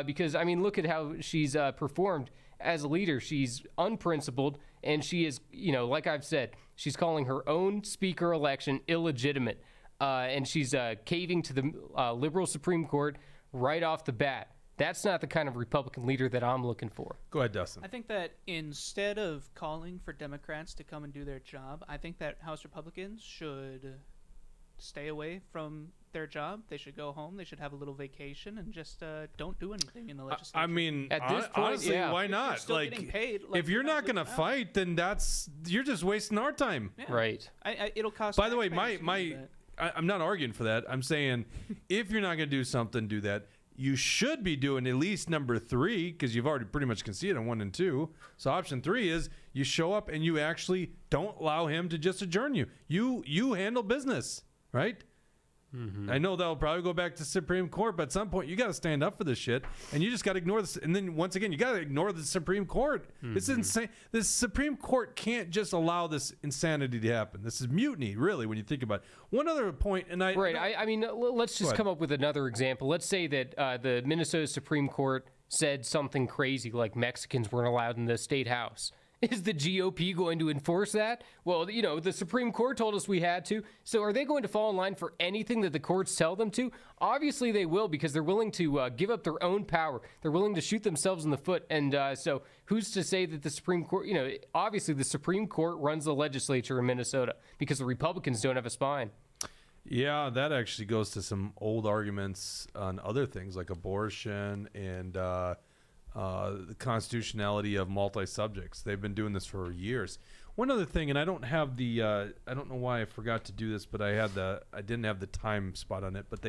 because, look at how she's performed as a leader. She's unprincipled, and she is, like I've said, she's calling her own Speaker election illegitimate, and she's caving to the liberal Supreme Court right off the bat. That's not the kind of Republican leader that I'm looking for. Go ahead, Dustin. I think that instead of calling for Democrats to come and do their job, I think that House Republicans should stay away from their job. They should go home. They should have a little vacation and just don't do anything in the legislature. At this point, honestly, yeah. why You're not? still getting paid, if you're not going to losing out. fight, then you're just wasting our time. Yeah. Right. It'll cost. By the way, taxpayers to do that. I'm not arguing for that. I'm saying if you're not going to do something, do that. You should be doing at least number 3, because you've already pretty much conceded on 1 and 2. So option 3 is you show up and you actually don't allow him to just adjourn you. You handle business, right? Mm-hmm. I know that'll probably go back to Supreme Court, but at some point you got to stand up for this shit, and you just got to ignore this. And then once again, you got to ignore the Supreme Court. Mm-hmm. It's insane. The Supreme Court can't just allow this insanity to happen. This is mutiny, really, when you think about it. One other point, and let's just come up with another example. Let's say that the Minnesota Supreme Court said something crazy like Mexicans weren't allowed in the state house. Is the GOP going to enforce that? Well, the Supreme Court told us we had to. So are they going to fall in line for anything that the courts tell them to? Obviously they will, because they're willing to give up their own power. They're willing to shoot themselves in the foot. And so who's to say that the Supreme Court, obviously the Supreme Court runs the legislature in Minnesota because the Republicans don't have a spine. Yeah, that actually goes to some old arguments on other things like abortion and the constitutionality of multi-subjects. They've been doing this for years. One other thing, and I don't have the I don't know why I forgot to do this, but I didn't have the time spot on it, but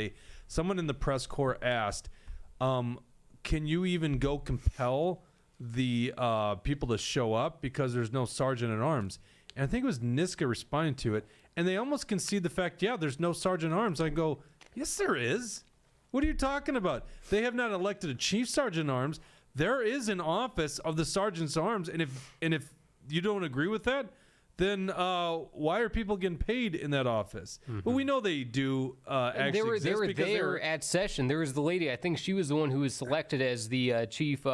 someone in the press corps asked, can you even go compel the people to show up because there's no sergeant at arms? And I think it was Niska responding to it, and they almost concede the fact, yeah, there's no sergeant at arms. I go, yes, there is. What are you talking about? They have not elected a chief sergeant at arms. There is an office of the sergeant's arms, and if you don't agree with that, then why are people getting paid in that office? Well, we know they do actually They were exist because there at session. There was the lady, I think she was the one who was selected as the chief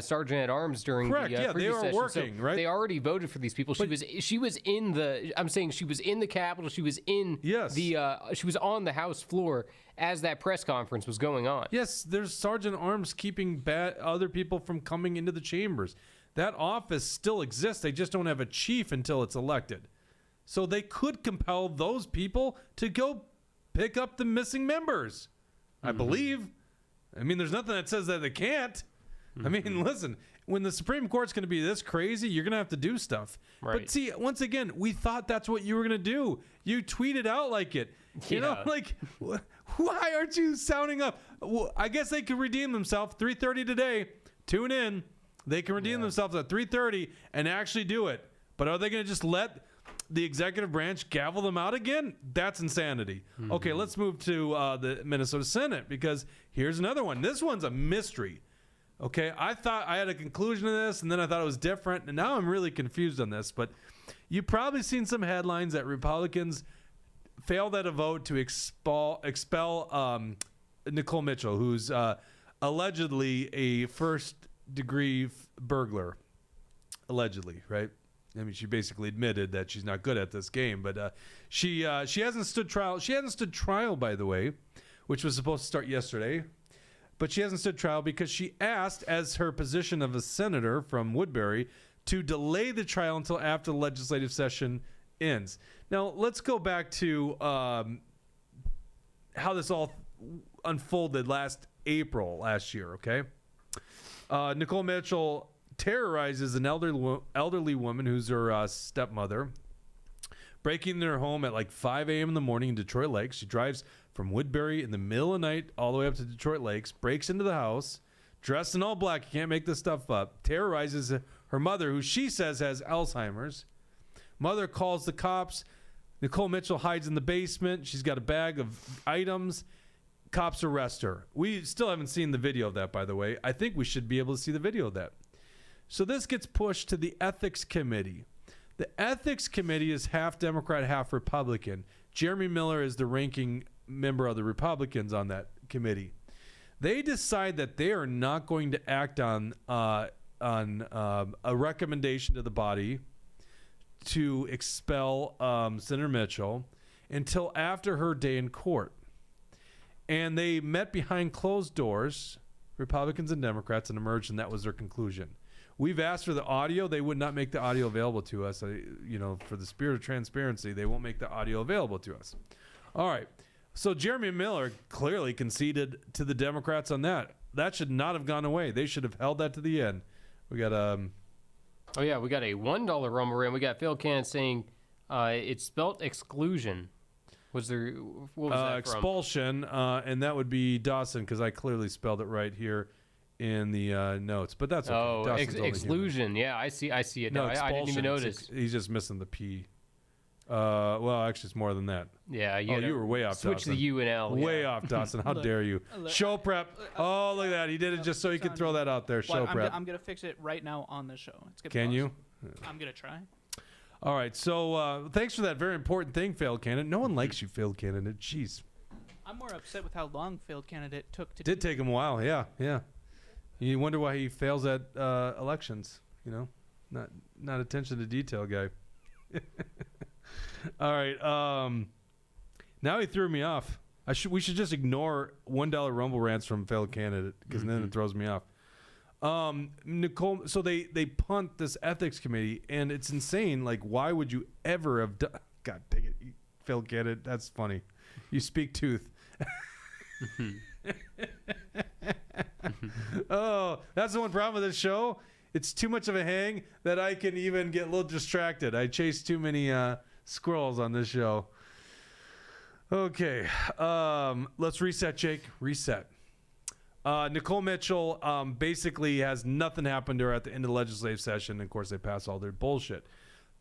sergeant at arms during Correct, the yeah, previous they are session. working, So right? They already voted for these people. She was in the. I'm saying she was in the Capitol. She was in Yes. she was on the House floor as that press conference was going on. Yes, there's sergeant at arms keeping other people from coming into the chambers. That office still exists. They just don't have a chief until it's elected. So they could compel those people to go pick up the missing members, I believe. I mean, there's nothing that says that they can't. I mean, listen, when the Supreme Court's going to be this crazy, you're going to have to do stuff. Right. But see, once again, we thought that's what you were going to do. You tweeted out like it. You know, Yeah. like, why aren't you sounding up? Well, I guess they could redeem themselves. 3:30 today. Tune in. They can redeem themselves at 3:30 and actually do it. But are they going to just let the executive branch gavel them out again? That's insanity. Okay, let's move to the Minnesota Senate, because here's another one. This one's a mystery. Okay, I thought I had a conclusion to this, and then I thought it was different, and now I'm really confused on this. But you've probably seen some headlines that Republicans failed at a vote to expel Nicole Mitchell, who's allegedly a first-degree burglar. Allegedly, right? I mean, she basically admitted that she's not good at this game, but she hasn't stood trial. She hasn't stood trial, by the way, which was supposed to start yesterday. But she hasn't stood trial because she asked, as her position of a senator from Woodbury, to delay the trial until after the legislative session ends. Now, let's go back to how this all unfolded last year, okay? Nicole Mitchell terrorizes an elderly woman who's her stepmother, breaking into her home at like 5 a.m. in the morning in Detroit Lakes. She drives from Woodbury in the middle of the night all the way up to Detroit Lakes, breaks into the house, dressed in all black. You can't make this stuff up. Terrorizes her mother, who she says has Alzheimer's. Mother calls the cops. Nicole Mitchell hides in the basement. She's got a bag of items. Cops arrest her. We still haven't seen the video of that, by the way. I think we should be able to see the video of that. So this gets pushed to the Ethics Committee. The Ethics Committee is half Democrat, half Republican. Jeremy Miller is the ranking member of the Republicans on that committee. They decide that they are not going to act on a recommendation to the body to expel Senator Mitchell until after her day in court. And they met behind closed doors, Republicans and Democrats, and emerged, and that was their conclusion. We've asked for the audio. They would not make the audio available to us. For the spirit of transparency, they won't make the audio available to us. All right. So Jeremy Miller clearly conceded to the Democrats on that. That should not have gone away. They should have held that to the end. We got Oh yeah, we got a $1 rumble in. We got Phil Can saying it's spelt exclusion. What was that from? Expulsion, and that would be Dawson, because I clearly spelled it right here in the notes. But that's okay. Oh, Dawson's only exclusion. Yeah, I see it No, now. I didn't even expulsion. notice. He's just missing the P. Well, actually, it's more than that. Yeah, You were way off, Switch Dawson. the U and L. Way off, Dawson. How dare you? Show prep. Oh, look at that. He did it just so he could throw that out there. Show prep. I'm going to fix it right now on the show. It's gonna be Can you? awesome. I'm going to try. All right. So thanks for that very important thing, failed candidate. No one likes you, failed candidate. Jeez. I'm more upset with how long failed candidate took to Did take him a while. Yeah. You wonder why he fails at elections. Not attention to detail guy. All right. Now he threw me off. We should just ignore $1 rumble rants from failed candidate, because then it throws me off. Nicole. So they punt this ethics committee, and it's insane. Like, why would you ever have done? God dang it, you failed candidate. That's funny. You speak tooth. Oh, that's the one problem with this show. It's too much of a hang that I can even get a little distracted. I chase too many squirrels on this show. Okay, let's reset, Jake. Reset. Nicole Mitchell basically has nothing happen to her at the end of the legislative session. Of course, they pass all their bullshit.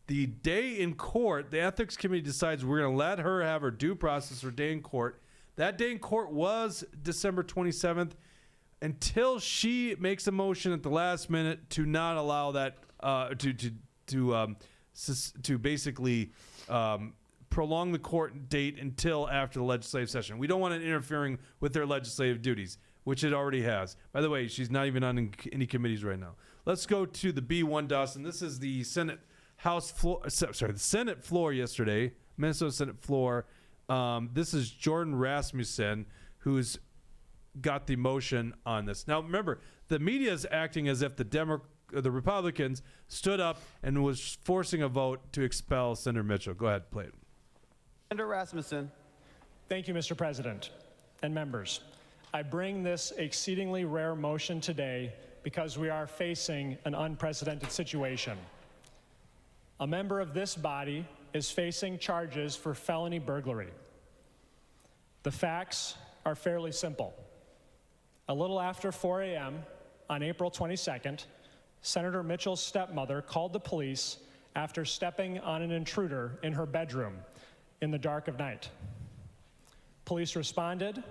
The day in court, the ethics committee decides we're going to let her have her due process, her day in court. That day in court was December 27th, until she makes a motion at the last minute to not allow that, to to basically prolong the court date until after the legislative session. We don't want it interfering with their legislative duties, which it already has. By the way, she's not even on any committees right now. Let's go to the B1, Dustin. This is the Senate the Senate floor yesterday, Minnesota Senate floor. This is Jordan Rasmussen, who's got the motion on this. Now, remember, the media is acting as if the Republicans stood up and was forcing a vote to expel Senator Mitchell. Go ahead, play it. Senator Rasmussen. Thank you, Mr. President and members. I bring this exceedingly rare motion today because we are facing an unprecedented situation. A member of this body is facing charges for felony burglary. The facts are fairly simple. A little after 4 a.m. on April 22nd, Senator Mitchell's stepmother called the police after stepping on an intruder in her bedroom in the dark of night. Police responded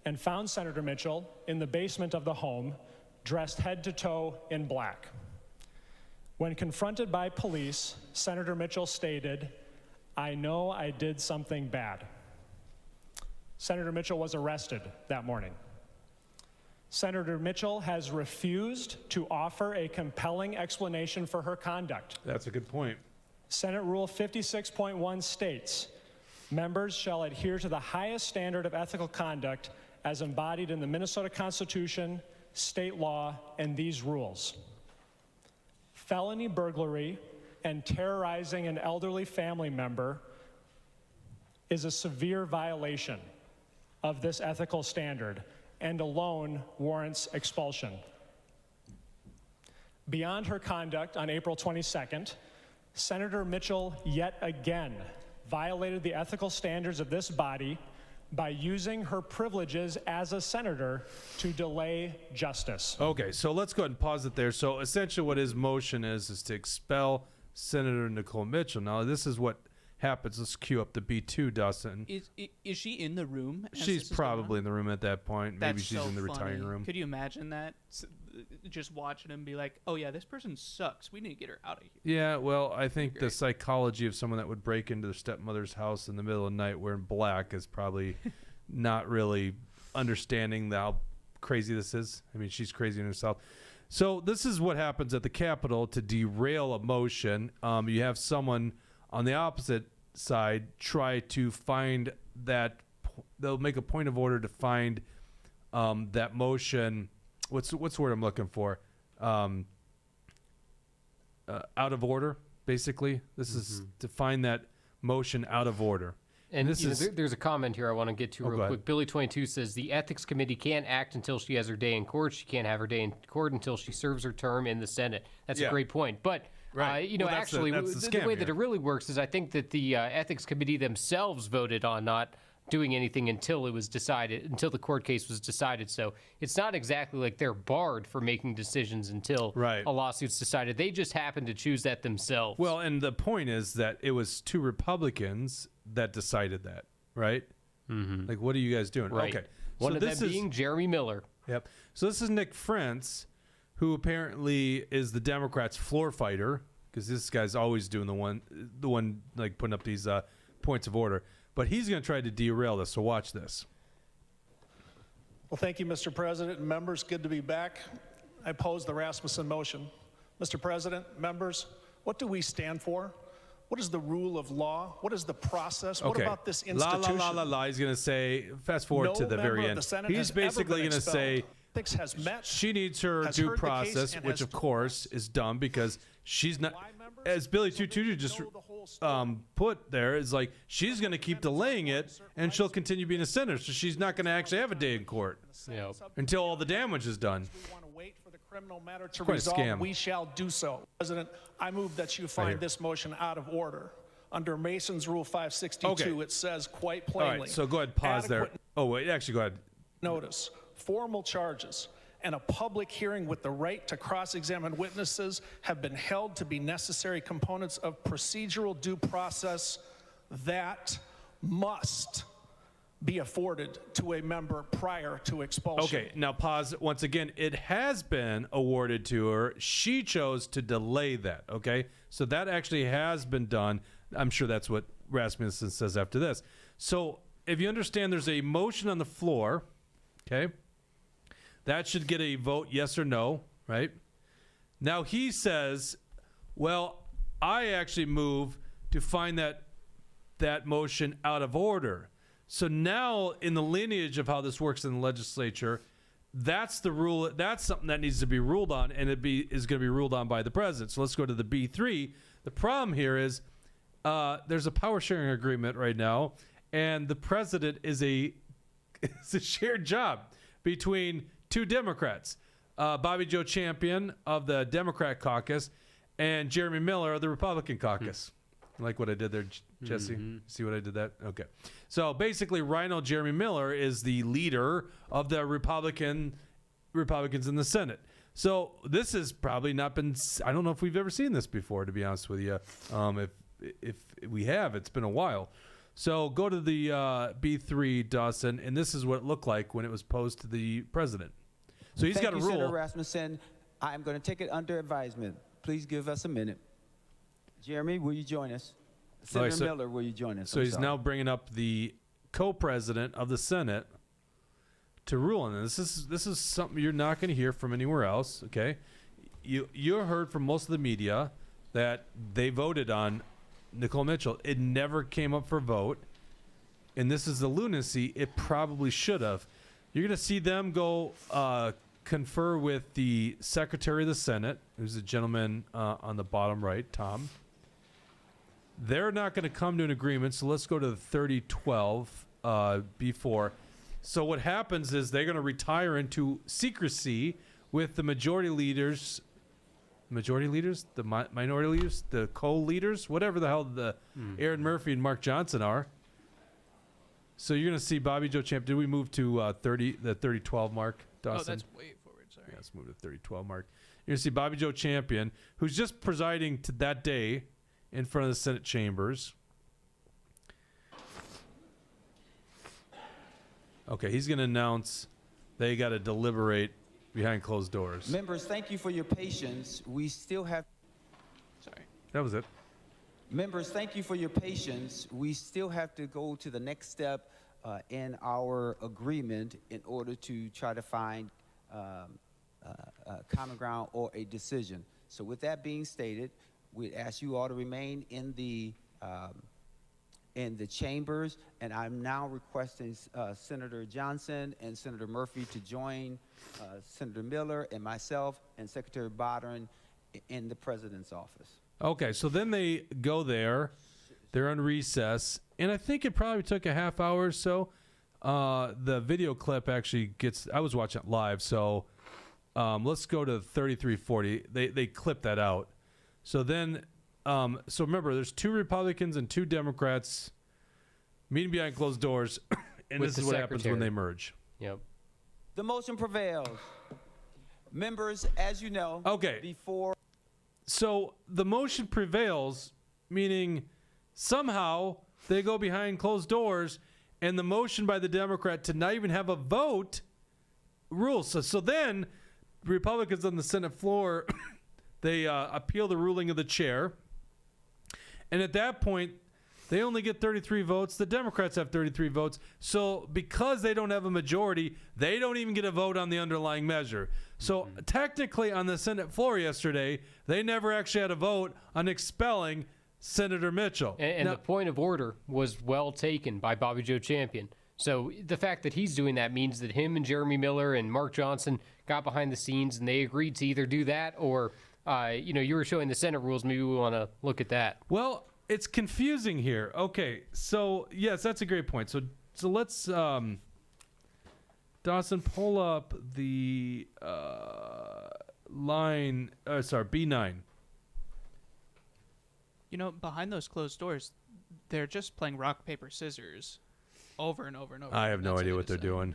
and found Senator Mitchell in the basement of the home, dressed head to toe in black. When confronted by police, Senator Mitchell stated, "I know I did something bad." Senator Mitchell was arrested that morning. Senator Mitchell has refused to offer a compelling explanation for her conduct. That's a good point. Senate Rule 56.1 states, members shall adhere to the highest standard of ethical conduct as embodied in the Minnesota Constitution, state law, and these rules. Felony burglary and terrorizing an elderly family member is a severe violation of this ethical standard and alone warrants expulsion. Beyond her conduct on April 22nd, Senator Mitchell yet again violated the ethical standards of this body by using her privileges as a senator to delay justice. Okay, so let's go ahead and pause it there. So essentially what his motion is to expel Senator Nicole Mitchell. Now, this is what happens. Let's cue up the B2, Dustin. Is she in the room? as She's this is probably going in the room at that point. on? Maybe That's she's so in the retiring funny. room. Could you imagine that? Just watching him be like, "Oh yeah, this person sucks. We need to get her out of here." Yeah, well, I think the Great. psychology of someone that would break into their stepmother's house in the middle of the night wearing black is probably not really understanding how crazy this is. I mean, she's crazy in herself. So this is what happens at the Capitol to derail a motion. You have someone on the opposite side try to find that. They'll make a point of order to find that motion. What's the word I'm looking for? Out of order, basically. This is to find that motion out of order. And this is there's a comment here I want to get to go real ahead. quick. Billy 22 says the ethics committee can't act until she has her day in court. She can't have her day in court until she serves her term in the Senate. That's Yeah. a great point. But Right. you know, Well, that's the actually, scam the way that here. it really works is I think that the ethics committee themselves voted on not doing anything until it was decided, until the court case was decided. So it's not exactly like they're barred for making decisions until Right. a lawsuit's decided. They just happen to choose that themselves. Well, and the point is that it was two Republicans that decided that, right? Mm-hmm. Like, what are you guys doing? right. Okay. One so of this them is, being Jeremy Miller. Yep. So this is Nick Frentz, who apparently is the Democrats' floor fighter, because this guy's always doing the one like putting up these points of order. But he's going to try to derail this. So watch this. Well, thank you, Mr. President and members. Good to be back. I pose the Rasmussen motion. Mr. President, members, what do we stand for? What is the rule of law? What is the process? What Okay. about this La institution? la la la la. He's going to say, fast forward No to the member very of end. the Senate He's has ever basically been going to say expelled. Ethics has met. she needs her has due heard the case process, and which has of course is dumb because she's not. Why, members? As Billy So they Tutu can just know the whole story. put there is like she's going to keep delaying it, and she'll continue being a senator. So she's not going to actually have a day in court Yep. until all the damage is done. We want to wait for the criminal matter to quite a resolve. scam. We shall do so. President, I move that you find here. this motion out of order. Under Mason's Rule 562, Okay. it says quite All plainly. right, so go ahead, pause there. adequate Oh wait, actually, go ahead. notice, formal charges, and a public hearing with the right to cross-examine witnesses have been held to be necessary components of procedural due process that must be afforded to a member prior to expulsion. Okay, now pause. Once again, it has been awarded to her. She chose to delay that, okay? So that actually has been done. I'm sure that's what Rasmussen says after this. So if you understand, there's a motion on the floor, okay? That should get a vote yes or no, right? Now he says, well, I actually move to find that motion out of order. So now, in the lineage of how this works in the legislature, that's the rule. That's something that needs to be ruled on, and is going to be ruled on by the president. So let's go to the B3. The problem here is there's a power sharing agreement right now, and the president is it's a shared job between two Democrats, Bobby Joe Champion of the Democrat caucus and Jeremy Miller of the Republican caucus. Like what I did there, Jesse? See what I did that? Okay. So basically, Rhino Jeremy Miller is the leader of the Republicans in the Senate. So this has probably not been, I don't know if we've ever seen this before, to be honest with you. If we have, it's been a while. So go to the B3, Dawson, and this is what it looked like when it was posed to the president. So he's got a rule. Senator Rasmussen, I'm going to take it under advisement. Please give us a minute. Jeremy, will you join us? Senator Miller, will you join us? So he's now bringing up the co-president of the Senate to rule on this. This is something you're not going to hear from anywhere else, okay? You heard from most of the media that they voted on Nicole Mitchell. It never came up for vote, and this is the lunacy. It probably should have. You're going to see them go confer with the Secretary of the Senate, who's the gentleman on the bottom right, Tom. They're not going to come to an agreement, so let's go to the 3012 B4. So what happens is they're going to retire into secrecy with the majority leaders, the minority leaders, the co-leaders, whatever the hell the Aaron Murphy and Mark Johnson are. So you're going to see Bobby Joe Champ. Did we move to the 3012 mark, Dawson? Oh, that's way forward. Sorry. Yeah, let's move to the 3012 mark. You're going to see Bobby Joe Champion, who's just presiding to that day in front of the Senate chambers. Okay, he's going to announce they got to deliberate behind closed doors. Members, thank you for your patience. We still have... Sorry. That was it. Members, thank you for your patience. We still have to go to the next step in our agreement in order to try to find common ground or a decision. So with that being stated, we ask you all to remain in the chambers, and I'm now requesting Senator Johnson and Senator Murphy to join Senator Miller and myself and Secretary Bodden in the President's office. Okay, so then they go there. They're on recess, and I think it probably took a half hour or so. The video clip actually gets, I was watching it live, so let's go to 3340. They clip that out. So then, so remember, there's two Republicans and two Democrats meeting behind closed doors, and this is what happens when they merge. Yep. The motion prevails. Members, as you know, before... So the motion prevails, meaning somehow they go behind closed doors, and the motion by the Democrat to not even have a vote rules. So then Republicans on the Senate floor, they appeal the ruling of the chair. And at that point, they only get 33 votes. The Democrats have 33 votes. So because they don't have a majority, they don't even get a vote on the underlying measure. So technically on the Senate floor yesterday, they never actually had a vote on expelling Senator Mitchell. And the point of order was well taken by Bobby Joe Champion. So the fact that he's doing that means that him and Jeremy Miller and Mark Johnson got behind the scenes and they agreed to either do that or, you were showing the Senate rules. Maybe we want to look at that. Well, it's confusing here. Okay, so yes, that's a great point. So let's Dawson, pull up the line. Sorry, B9. Behind those closed doors, they're just playing rock paper scissors over and over and over. I have no idea what they're doing.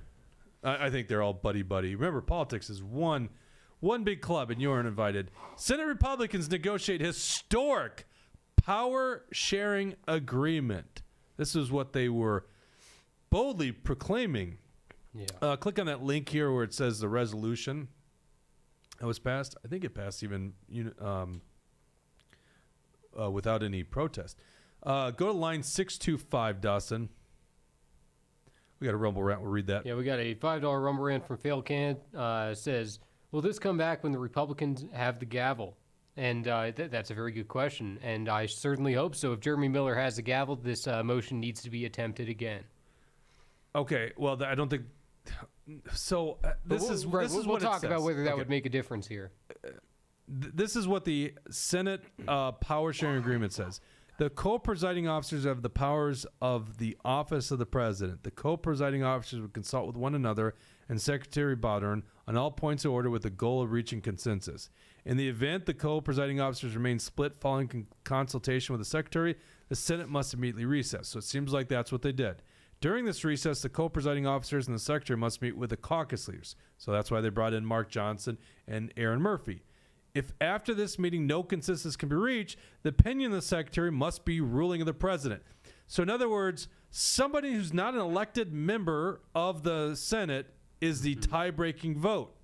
I think they're all buddy. Remember, politics is one big club, and you aren't invited. Senate Republicans negotiate historic power sharing agreement. This is what they were boldly proclaiming. Yeah. Click on that link here where it says the resolution that was passed. I think it passed even without any protest. Go to line 625, Dawson. We got a rumble rant. We'll read that. Yeah, we got a $5 rumble rant from Fail Can. Says, will this come back when the Republicans have the gavel? And that's a very good question, and I certainly hope so. If Jeremy Miller has the gavel, this motion needs to be attempted again. Okay, well, I don't think so. We'll talk about whether that would make a difference here. This is what the Senate power sharing agreement says. The co-presiding officers have the powers of the office of the president. The co-presiding officers would consult with one another and Secretary Bodden on all points of order with the goal of reaching consensus. In the event the co-presiding officers remain split following consultation with the Secretary, the Senate must immediately recess. So it seems like that's what they did. During this recess, the co-presiding officers and the Secretary must meet with the caucus leaders. So that's why they brought in Mark Johnson and Aaron Murphy. If after this meeting no consensus can be reached, the opinion of the Secretary must be ruling of the President. So in other words, somebody who's not an elected member of the Senate is the tie-breaking vote.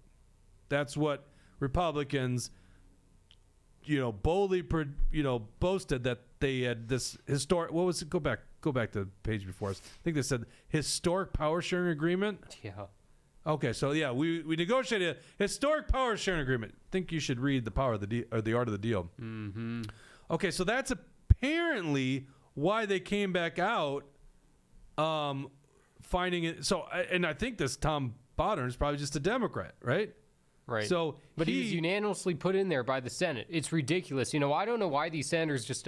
That's what Republicans, boldly, boasted that they had this historic. What was it? Go back to the page before us. I think they said historic power sharing agreement. Yeah. Okay, so yeah, we negotiated a historic power sharing agreement. I think you should read the power of the or the art of the deal. Mm-hmm. Okay, so that's apparently why they came back out, finding it. So, and I think this Tom Bodden is probably just a Democrat, right? Right. So, but he's unanimously put in there by the Senate. It's ridiculous. I don't know why these senators just,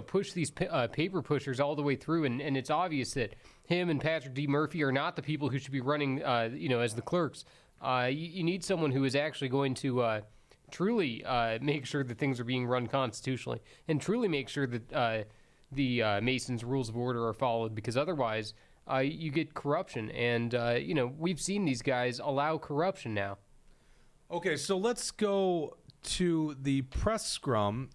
push these paper pushers all the way through, and it's obvious that him and Patrick D. Murphy are not the people who should be running, as the clerks. You need someone who is actually going to truly make sure that things are being run constitutionally and truly make sure that the Masons' rules of order are followed, because otherwise you get corruption. And, we've seen these guys allow corruption now. Okay, so let's go to the press scrum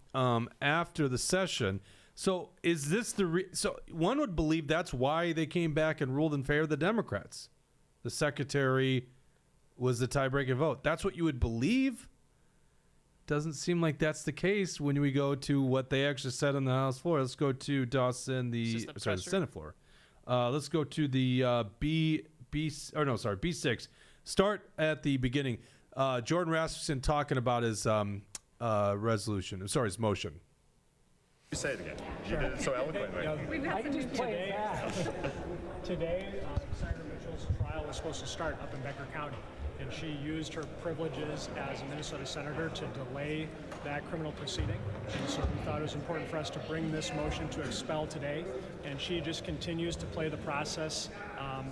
after the session. So is this so one would believe that's why they came back and ruled in favor of the Democrats. The Secretary was the tie-breaking vote. That's what you would believe. Doesn't seem like that's the case when we go to what they actually said on the House floor. Let's go to Dawson, the Senate floor. Let's go to the B6. Start at the beginning. Jordan Rasmussen talking about his resolution. His motion. You say it again. You did it so eloquently. Today, Senator Mitchell's trial was supposed to start up in Becker County, and she used her privileges as a Minnesota senator to delay that criminal proceeding. And so we thought it was important for us to bring this motion to expel today, and she just continues to play the process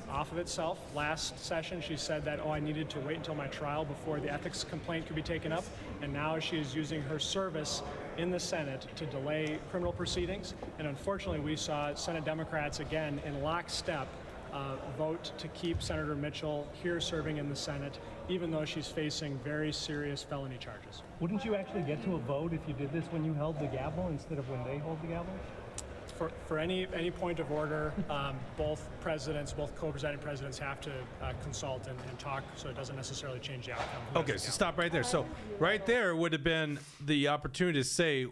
off of itself. Last session, she said that, I needed to wait until my trial before the ethics complaint could be taken up, and now she is using her service in the Senate to delay criminal proceedings. And unfortunately, we saw Senate Democrats again in lockstep vote to keep Senator Mitchell here serving in the Senate, even though she's facing very serious felony charges. Wouldn't you actually get to a vote if you did this when you held the gavel instead of when they hold the gavel? For any point of order, both co-presiding presidents have to consult and talk, so it doesn't necessarily change the outcome. Okay, so stop right there. So right there would have been the opportunity to say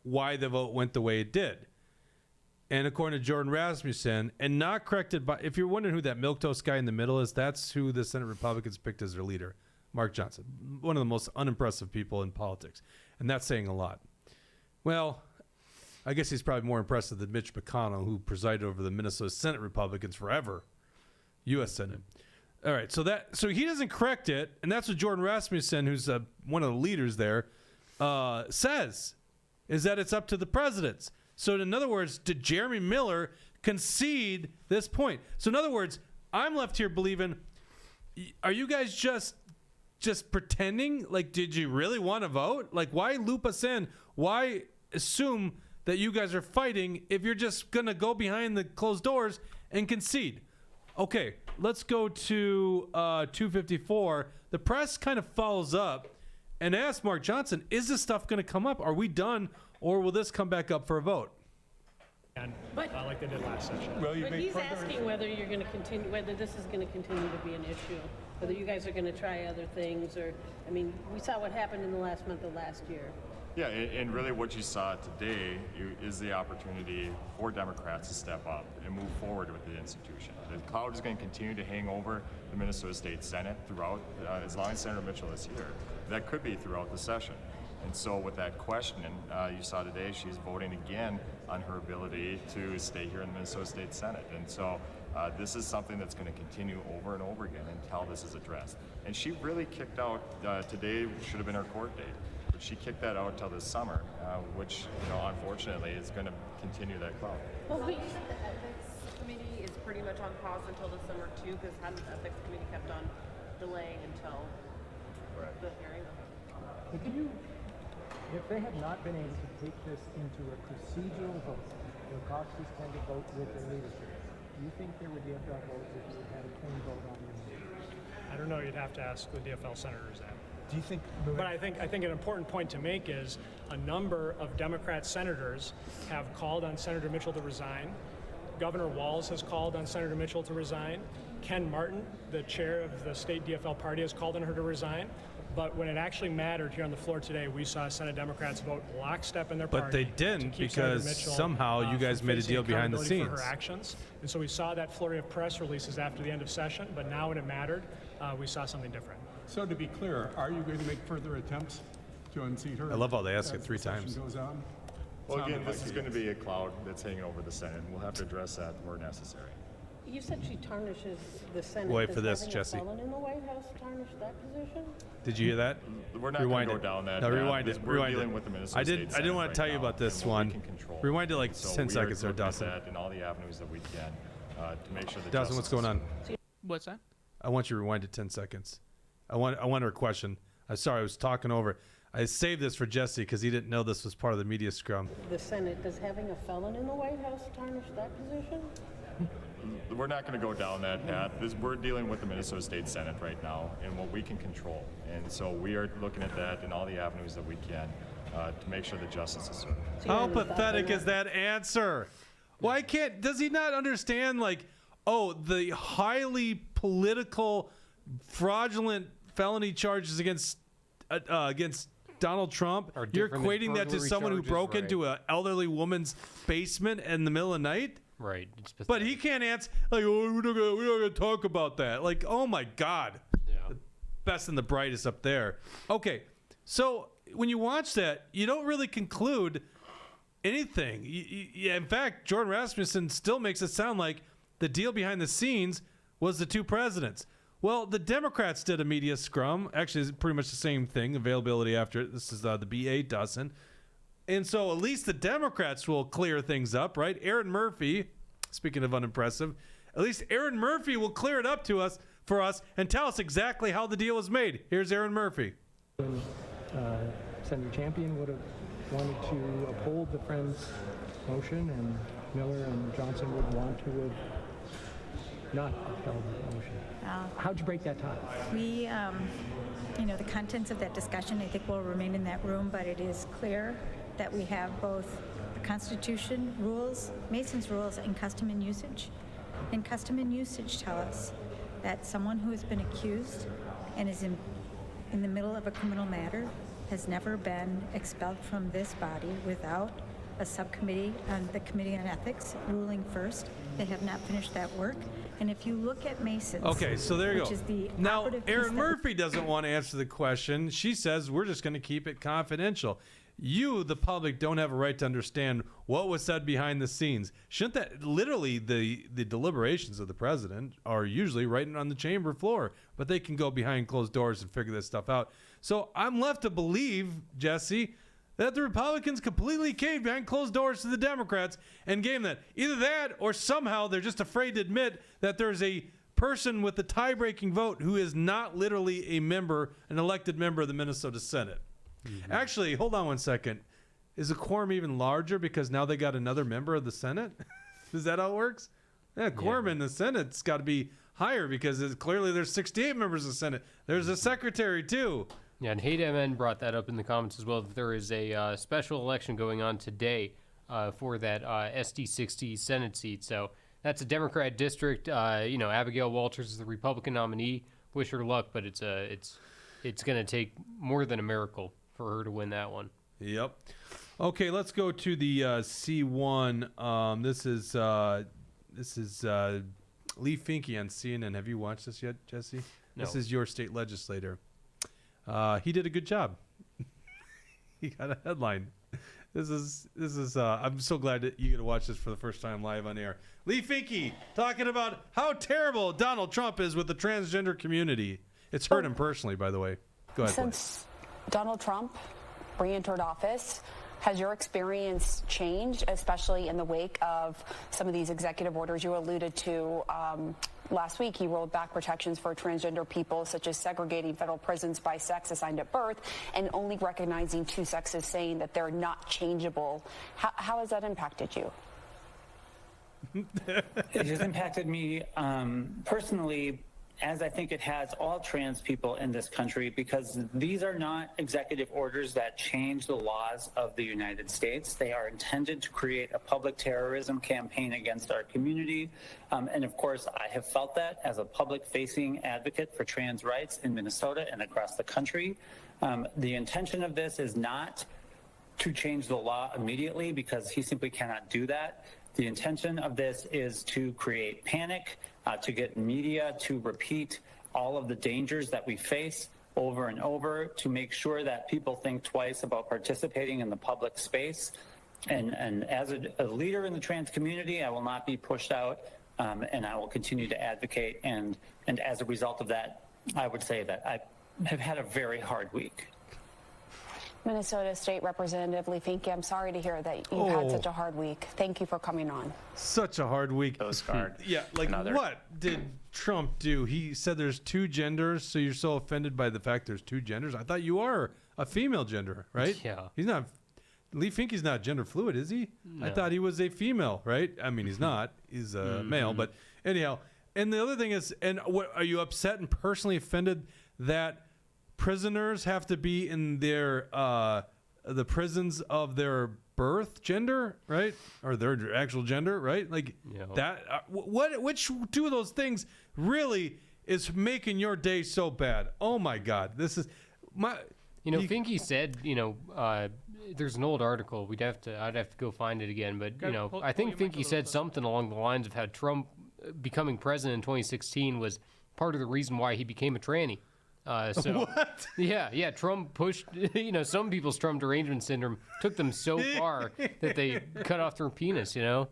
why the vote went the way it did. And according to Jordan Rasmussen, and not corrected by, if you're wondering who that milquetoast guy in the middle is, that's who the Senate Republicans picked as their leader, Mark Johnson, one of the most unimpressive people in politics. And that's saying a lot. Well, I guess he's probably more impressive than Mitch McConnell, who presided over the Minnesota Senate Republicans forever, U.S. Senate. All right, so he doesn't correct it, and that's what Jordan Rasmussen, who's one of the leaders there, says, is that it's up to the presidents. So in other words, did Jeremy Miller concede this point? So in other words, I'm left here believing, are you guys just pretending? Like, did you really want to vote? Like, why loop us in? Why assume that you guys are fighting if you're just going to go behind the closed doors and concede? Okay, let's go to 254. The press kind of follows up and asks Mark Johnson, is this stuff going to come up? Are we done, or will this come back up for a vote? and But- like they did last session. Well, you But make he's further. asking whether you're going to continue, whether this is going to continue to be an issue, whether you guys are going to try other things, or, I mean, we saw what happened in the last month of last year. Yeah, and really what you saw today is the opportunity for Democrats to step up and move forward with the institution. The cloud is going to continue to hang over the Minnesota State Senate throughout, as long as Senator Mitchell is here. That could be throughout the session. And so with that question, you saw today she's voting again on her ability to stay here in the Minnesota State Senate. And so this is something that's going to continue over and over again until this is addressed. And she really kicked out, today should have been her court date. She kicked that out till this summer, which, unfortunately is going to continue that cloud. Well, The ethics committee is pretty much on pause until the summer too, because the ethics committee kept on delaying until the hearing. But if they had not been able to take this into a procedural vote, the caucus tend to vote with their leadership. Do you think there would be a vote if you had a clean vote on your I don't know. You'd have to ask the DFL senators that. Do you think? But I think an important point to make is a number of Democrat senators have called on Senator Mitchell to resign. Governor Walz has called on Senator Mitchell to resign. Ken Martin, the chair of the state DFL party, has called on her to resign. But when it actually mattered here on the floor today, we saw Senate Democrats vote lockstep in their party. But they didn't to keep Senator because Mitchell, somehow you guys from made a facing deal behind the accountability for scenes. her actions. And so we saw that flurry of press releases after the end of session. But now when it mattered, we saw something different. So to be clear, are you going to make further attempts to unseat her? I love how they ask it as 3 the session times. Goes on? Well, again, Sounded this like is he going to be a cloud that's hanging over the Senate, and we'll have to address that where necessary. you said she tarnishes the Senate. Wait Does for this, having Jesse. a felon in the White House tarnish that position? Did you hear that? We're not going Rewind to go it. down that No, path rewind because it. we're Rewind dealing it. with the Minnesota I State didn't Senate want to right tell you now about this and what we one. can control. Rewind it like And so 10 we are seconds there, looking at Dawson. that in all the avenues that we can to make sure that Dawson, what's going on? What's that? I want you to rewind it 10 seconds. I want her question. I'm sorry, I was talking over. I saved this for Jesse because he didn't know this was part of the media scrum. The Senate, does having a felon in the White House tarnish that position? We're not going to go down that path. We're dealing with the Minnesota State Senate right now and what we can control. And so we are looking at that in all the avenues that we can to make sure that justice is served. How pathetic is that answer? Why does he not understand, like, oh, the highly political, fraudulent felony charges against Donald Trump? Are You're different than equating that to burglary someone who charges, broke right. into an elderly woman's basement in the middle of the night? Right. It's But he can't answer, like, oh, we're not gonna talk about that. Like, oh my God. Yeah. The best and the brightest up there. Okay, so when you watch that, you don't really conclude anything. In fact, Jordan Rasmussen still makes it sound like the deal behind the scenes was the two presidents. Well, the Democrats did a media scrum. Actually, it's pretty much the same thing. Availability after it. This is the B8 dozen. And so at least the Democrats will clear things up, right? Aaron Murphy, speaking of unimpressive, at least Aaron Murphy will clear it up for us and tell us exactly how the deal was made. Here's Aaron Murphy. Senator Champion would have wanted to uphold the Friends motion, and Miller and Johnson would want to have not upheld the motion. How'd you break that tie? We, the contents of that discussion, I think, will remain in that room, but it is clear that we have both the Constitution rules, Mason's rules, and custom and usage. And custom and usage tell us that someone who has been accused and is in the middle of a criminal matter has never been expelled from this body without a subcommittee on the Committee on Ethics ruling first. They have not finished that work. And if you look at Mason's, Okay, so there you which go. is the Now, operative piece Aaron that- Murphy doesn't want to answer the question. She says we're just going to keep it confidential. You, the public, don't have a right to understand what was said behind the scenes. Shouldn't that literally the deliberations of the president are usually right on the chamber floor, but they can go behind closed doors and figure this stuff out. So I'm left to believe, Jesse, that the Republicans completely caved behind closed doors to the Democrats and gave them that. Either that or somehow they're just afraid to admit that there's a person with the tie-breaking vote who is not literally an elected member of the Minnesota Senate. Mm-hmm. Actually, hold on one second. Is the quorum even larger because now they got another member of the Senate? Is that how it works? Yeah, quorum in the Senate's got to be higher because clearly there's 68 members of the Senate. There's a secretary too. Yeah, and Hate MN brought that up in the comments as well. That there is a special election going on today for that SD60 Senate seat. So that's a Democrat district. Abigail Walters is the Republican nominee. Wish her luck, but it's going to take more than a miracle for her to win that one. Yep. Okay, let's go to the C1. This is Lee Finke on CNN. Have you watched this yet, Jesse? No. This is your state legislator. He did a good job. He got a headline. This is. I'm so glad that you get to watch this for the first time live on air. Lee Finke talking about how terrible Donald Trump is with the transgender community. It's hurt him personally, by the way. Go ahead. Since Donald Trump re-entered office, has your experience changed, especially in the wake of some of these executive orders you alluded to? Last week, he rolled back protections for transgender people, such as segregating federal prisons by sex assigned at birth and only recognizing two sexes, saying that they're not changeable. How has that impacted you? It has impacted me personally, as I think it has all trans people in this country, because these are not executive orders that change the laws of the United States. They are intended to create a public terrorism campaign against our community. And of course, I have felt that as a public-facing advocate for trans rights in Minnesota and across the country. The intention of this is not to change the law immediately, because he simply cannot do that. The intention of this is to create panic, to get media to repeat all of the dangers that we face over and over, to make sure that people think twice about participating in the public space. And as a leader in the trans community, I will not be pushed out, and I will continue to advocate. And as a result of that, I would say that I have had a very hard week. Minnesota State Representative Lee Finke, I'm sorry to hear that you've had such a hard week. Thank you for coming on. Such a hard week. Yeah, like what did Trump do? He said there's two genders, so you're so offended by the fact there's two genders? I thought you are a female gender, right? Yeah. He's not. Lee Finke's not gender fluid, is he? No. I thought he was a female, right? I mean, he's not. He's a male, but anyhow. And the other thing is, and what are you upset and personally offended that prisoners have to be in their the prisons of their birth gender, right, or their actual gender, right? Like that. Which two of those things really is making your day so bad? Oh my God, this is my. Finke said, there's an old article. I'd have to go find it again, but I think Finke said something along the lines of how Trump becoming president in 2016 was part of the reason why he became a tranny. What? Yeah. Trump pushed, some people's Trump derangement syndrome took them so far that they cut off their penis, Oh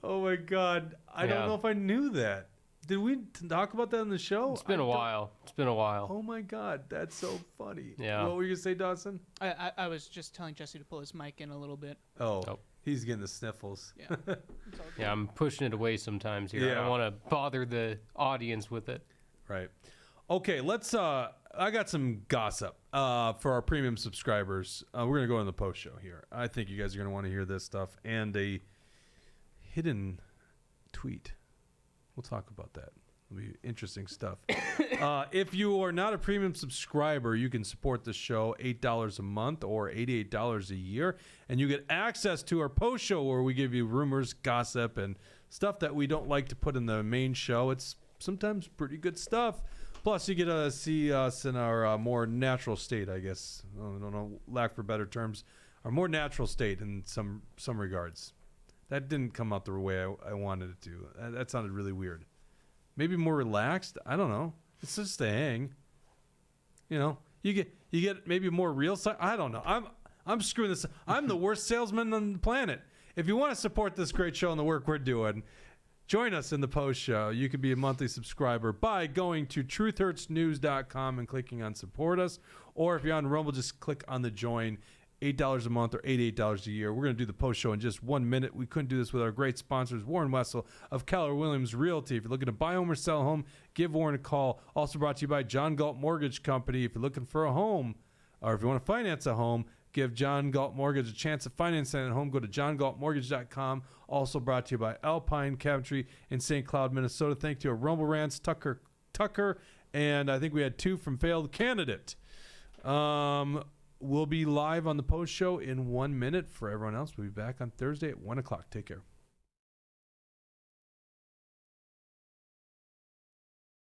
my God. I don't know if I knew that. Did we talk about that on the show? It's been a while. Oh my God. That's so funny. Yeah. What were you going to say, Dawson? I was just telling Jesse to pull his mic in a little bit. Oh. He's getting the sniffles. Yeah. Yeah, I'm pushing it away sometimes here. I don't want to bother the audience with it. Right. Okay, let's I got some gossip for our premium subscribers. We're going to go on the post show here. I think you guys are going to want to hear this stuff and a hidden tweet. We'll talk about that. It'll be interesting stuff. If you are not a premium subscriber, you can support the show $8 a month or $88 a year, and you get access to our post show where we give you rumors, gossip, and stuff that we don't like to put in the main show. It's sometimes pretty good stuff. Plus, you get to see us in our more natural state, I guess. I don't know, lack for better terms. Our more natural state in some regards. That didn't come out the way I wanted it to. That sounded really weird. Maybe more relaxed? I don't know. It's just a hang. You get maybe more real side. I don't know. I'm screwing this. I'm the worst salesman on the planet. If you want to support this great show and the work we're doing, join us in the post show. You can be a monthly subscriber by going to truthhurtsnews.com and clicking on support us. Or if you're on Rumble, just click on the join. $8 a month or $88 a year. We're going to do the post show in just 1 minute. We couldn't do this with our great sponsors, Warren Wessel of Keller Williams Realty. If you're looking to buy a home or sell a home, give Warren a call. Also brought to you by John Galt Mortgage Company. If you're looking for a home or if you want to finance a home, give John Galt Mortgage a chance of financing a home. Go to johngaltmortgage.com. Also brought to you by Alpine Cabinetry in St. Cloud, Minnesota. Thank you to Rumble Rants, Tucker, and I think we had 2 from Failed Candidate. We'll be live on the post show in 1 minute. For everyone else, we'll be back on Thursday at 1 o'clock. Take care.